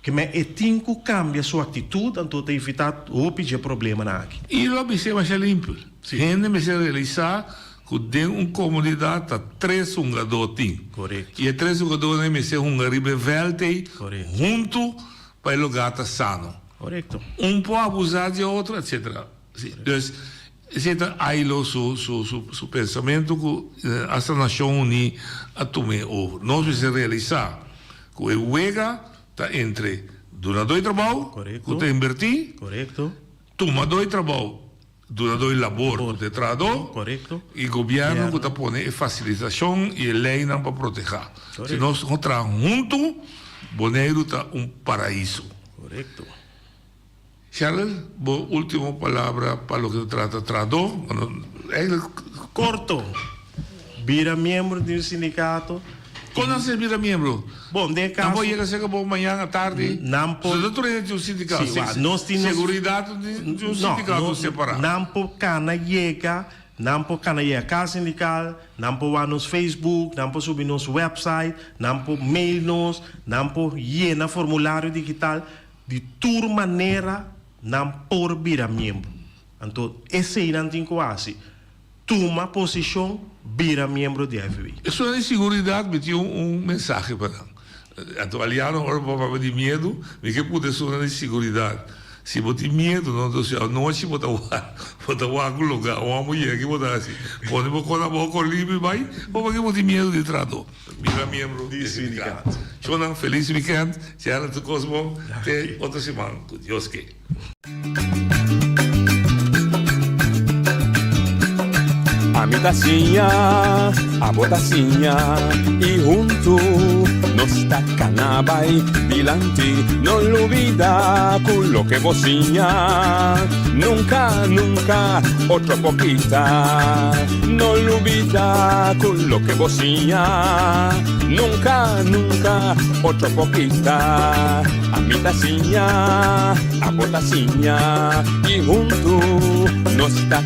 Que me é tinco cambia sua atitude, então tem evitar o pedir problema na aqui. E lá me se mais limpo. Gente me se realizar que tem uma comunidade tá três ungadores. Correto. E três ungadores me se ribe velte junto para o lugar tá sano. Correto. Um pode abusar de outro, etc. Então, aí o pensamento que essa nação unida a tomar. Nós precisamos realizar que o huelga está entre donador de trabalho, que está invertir, tomador de trabalho, donador de labor, de trabalhador, e governo que está pondo facilitação e lei para proteger. Se nós encontrarmos juntos, Bonaire está paraíso. Correto. Charles, última palavra para o que trata tradutor. Corto. Vira membro do sindicato. Quando você vira membro? Bom, de caso... Não pode chegar a bom manhã à tarde? Não pode... Se não tem um sindicato, nós temos... seguridade de um sindicato separado. Não pode chegar, não pode chegar a sindical, não pode ir no Facebook, não pode subir no website, não pode mail nos, não pode ir no formulário digital. De toda maneira, não pode virar membro. Então, esse aí não tem quase. Toma posição, vira membro de FBI. Isso é inseguridade, me tinha mensagem para então, aliás, agora de medo, me que pode ser uma inseguridade. Se você tem medo, não sei, não se pode algum lugar, uma mulher que pode assim, pode botar a boca livre, vai, ou porque você tem medo de trator. Vira membro de sindicato. Shonan, feliz weekend, tchau, tu Cosmo, até outra semana. Deus que. a mi tacinha, a botacinha, y junto nos tacanabay, dilante, no olvida con lo que bocina, nunca, nunca, otra poquita, no olvida con lo que bocina, nunca, nunca, otra poquita, a mi tacinha, a botacinha, y junto nos tacanabay.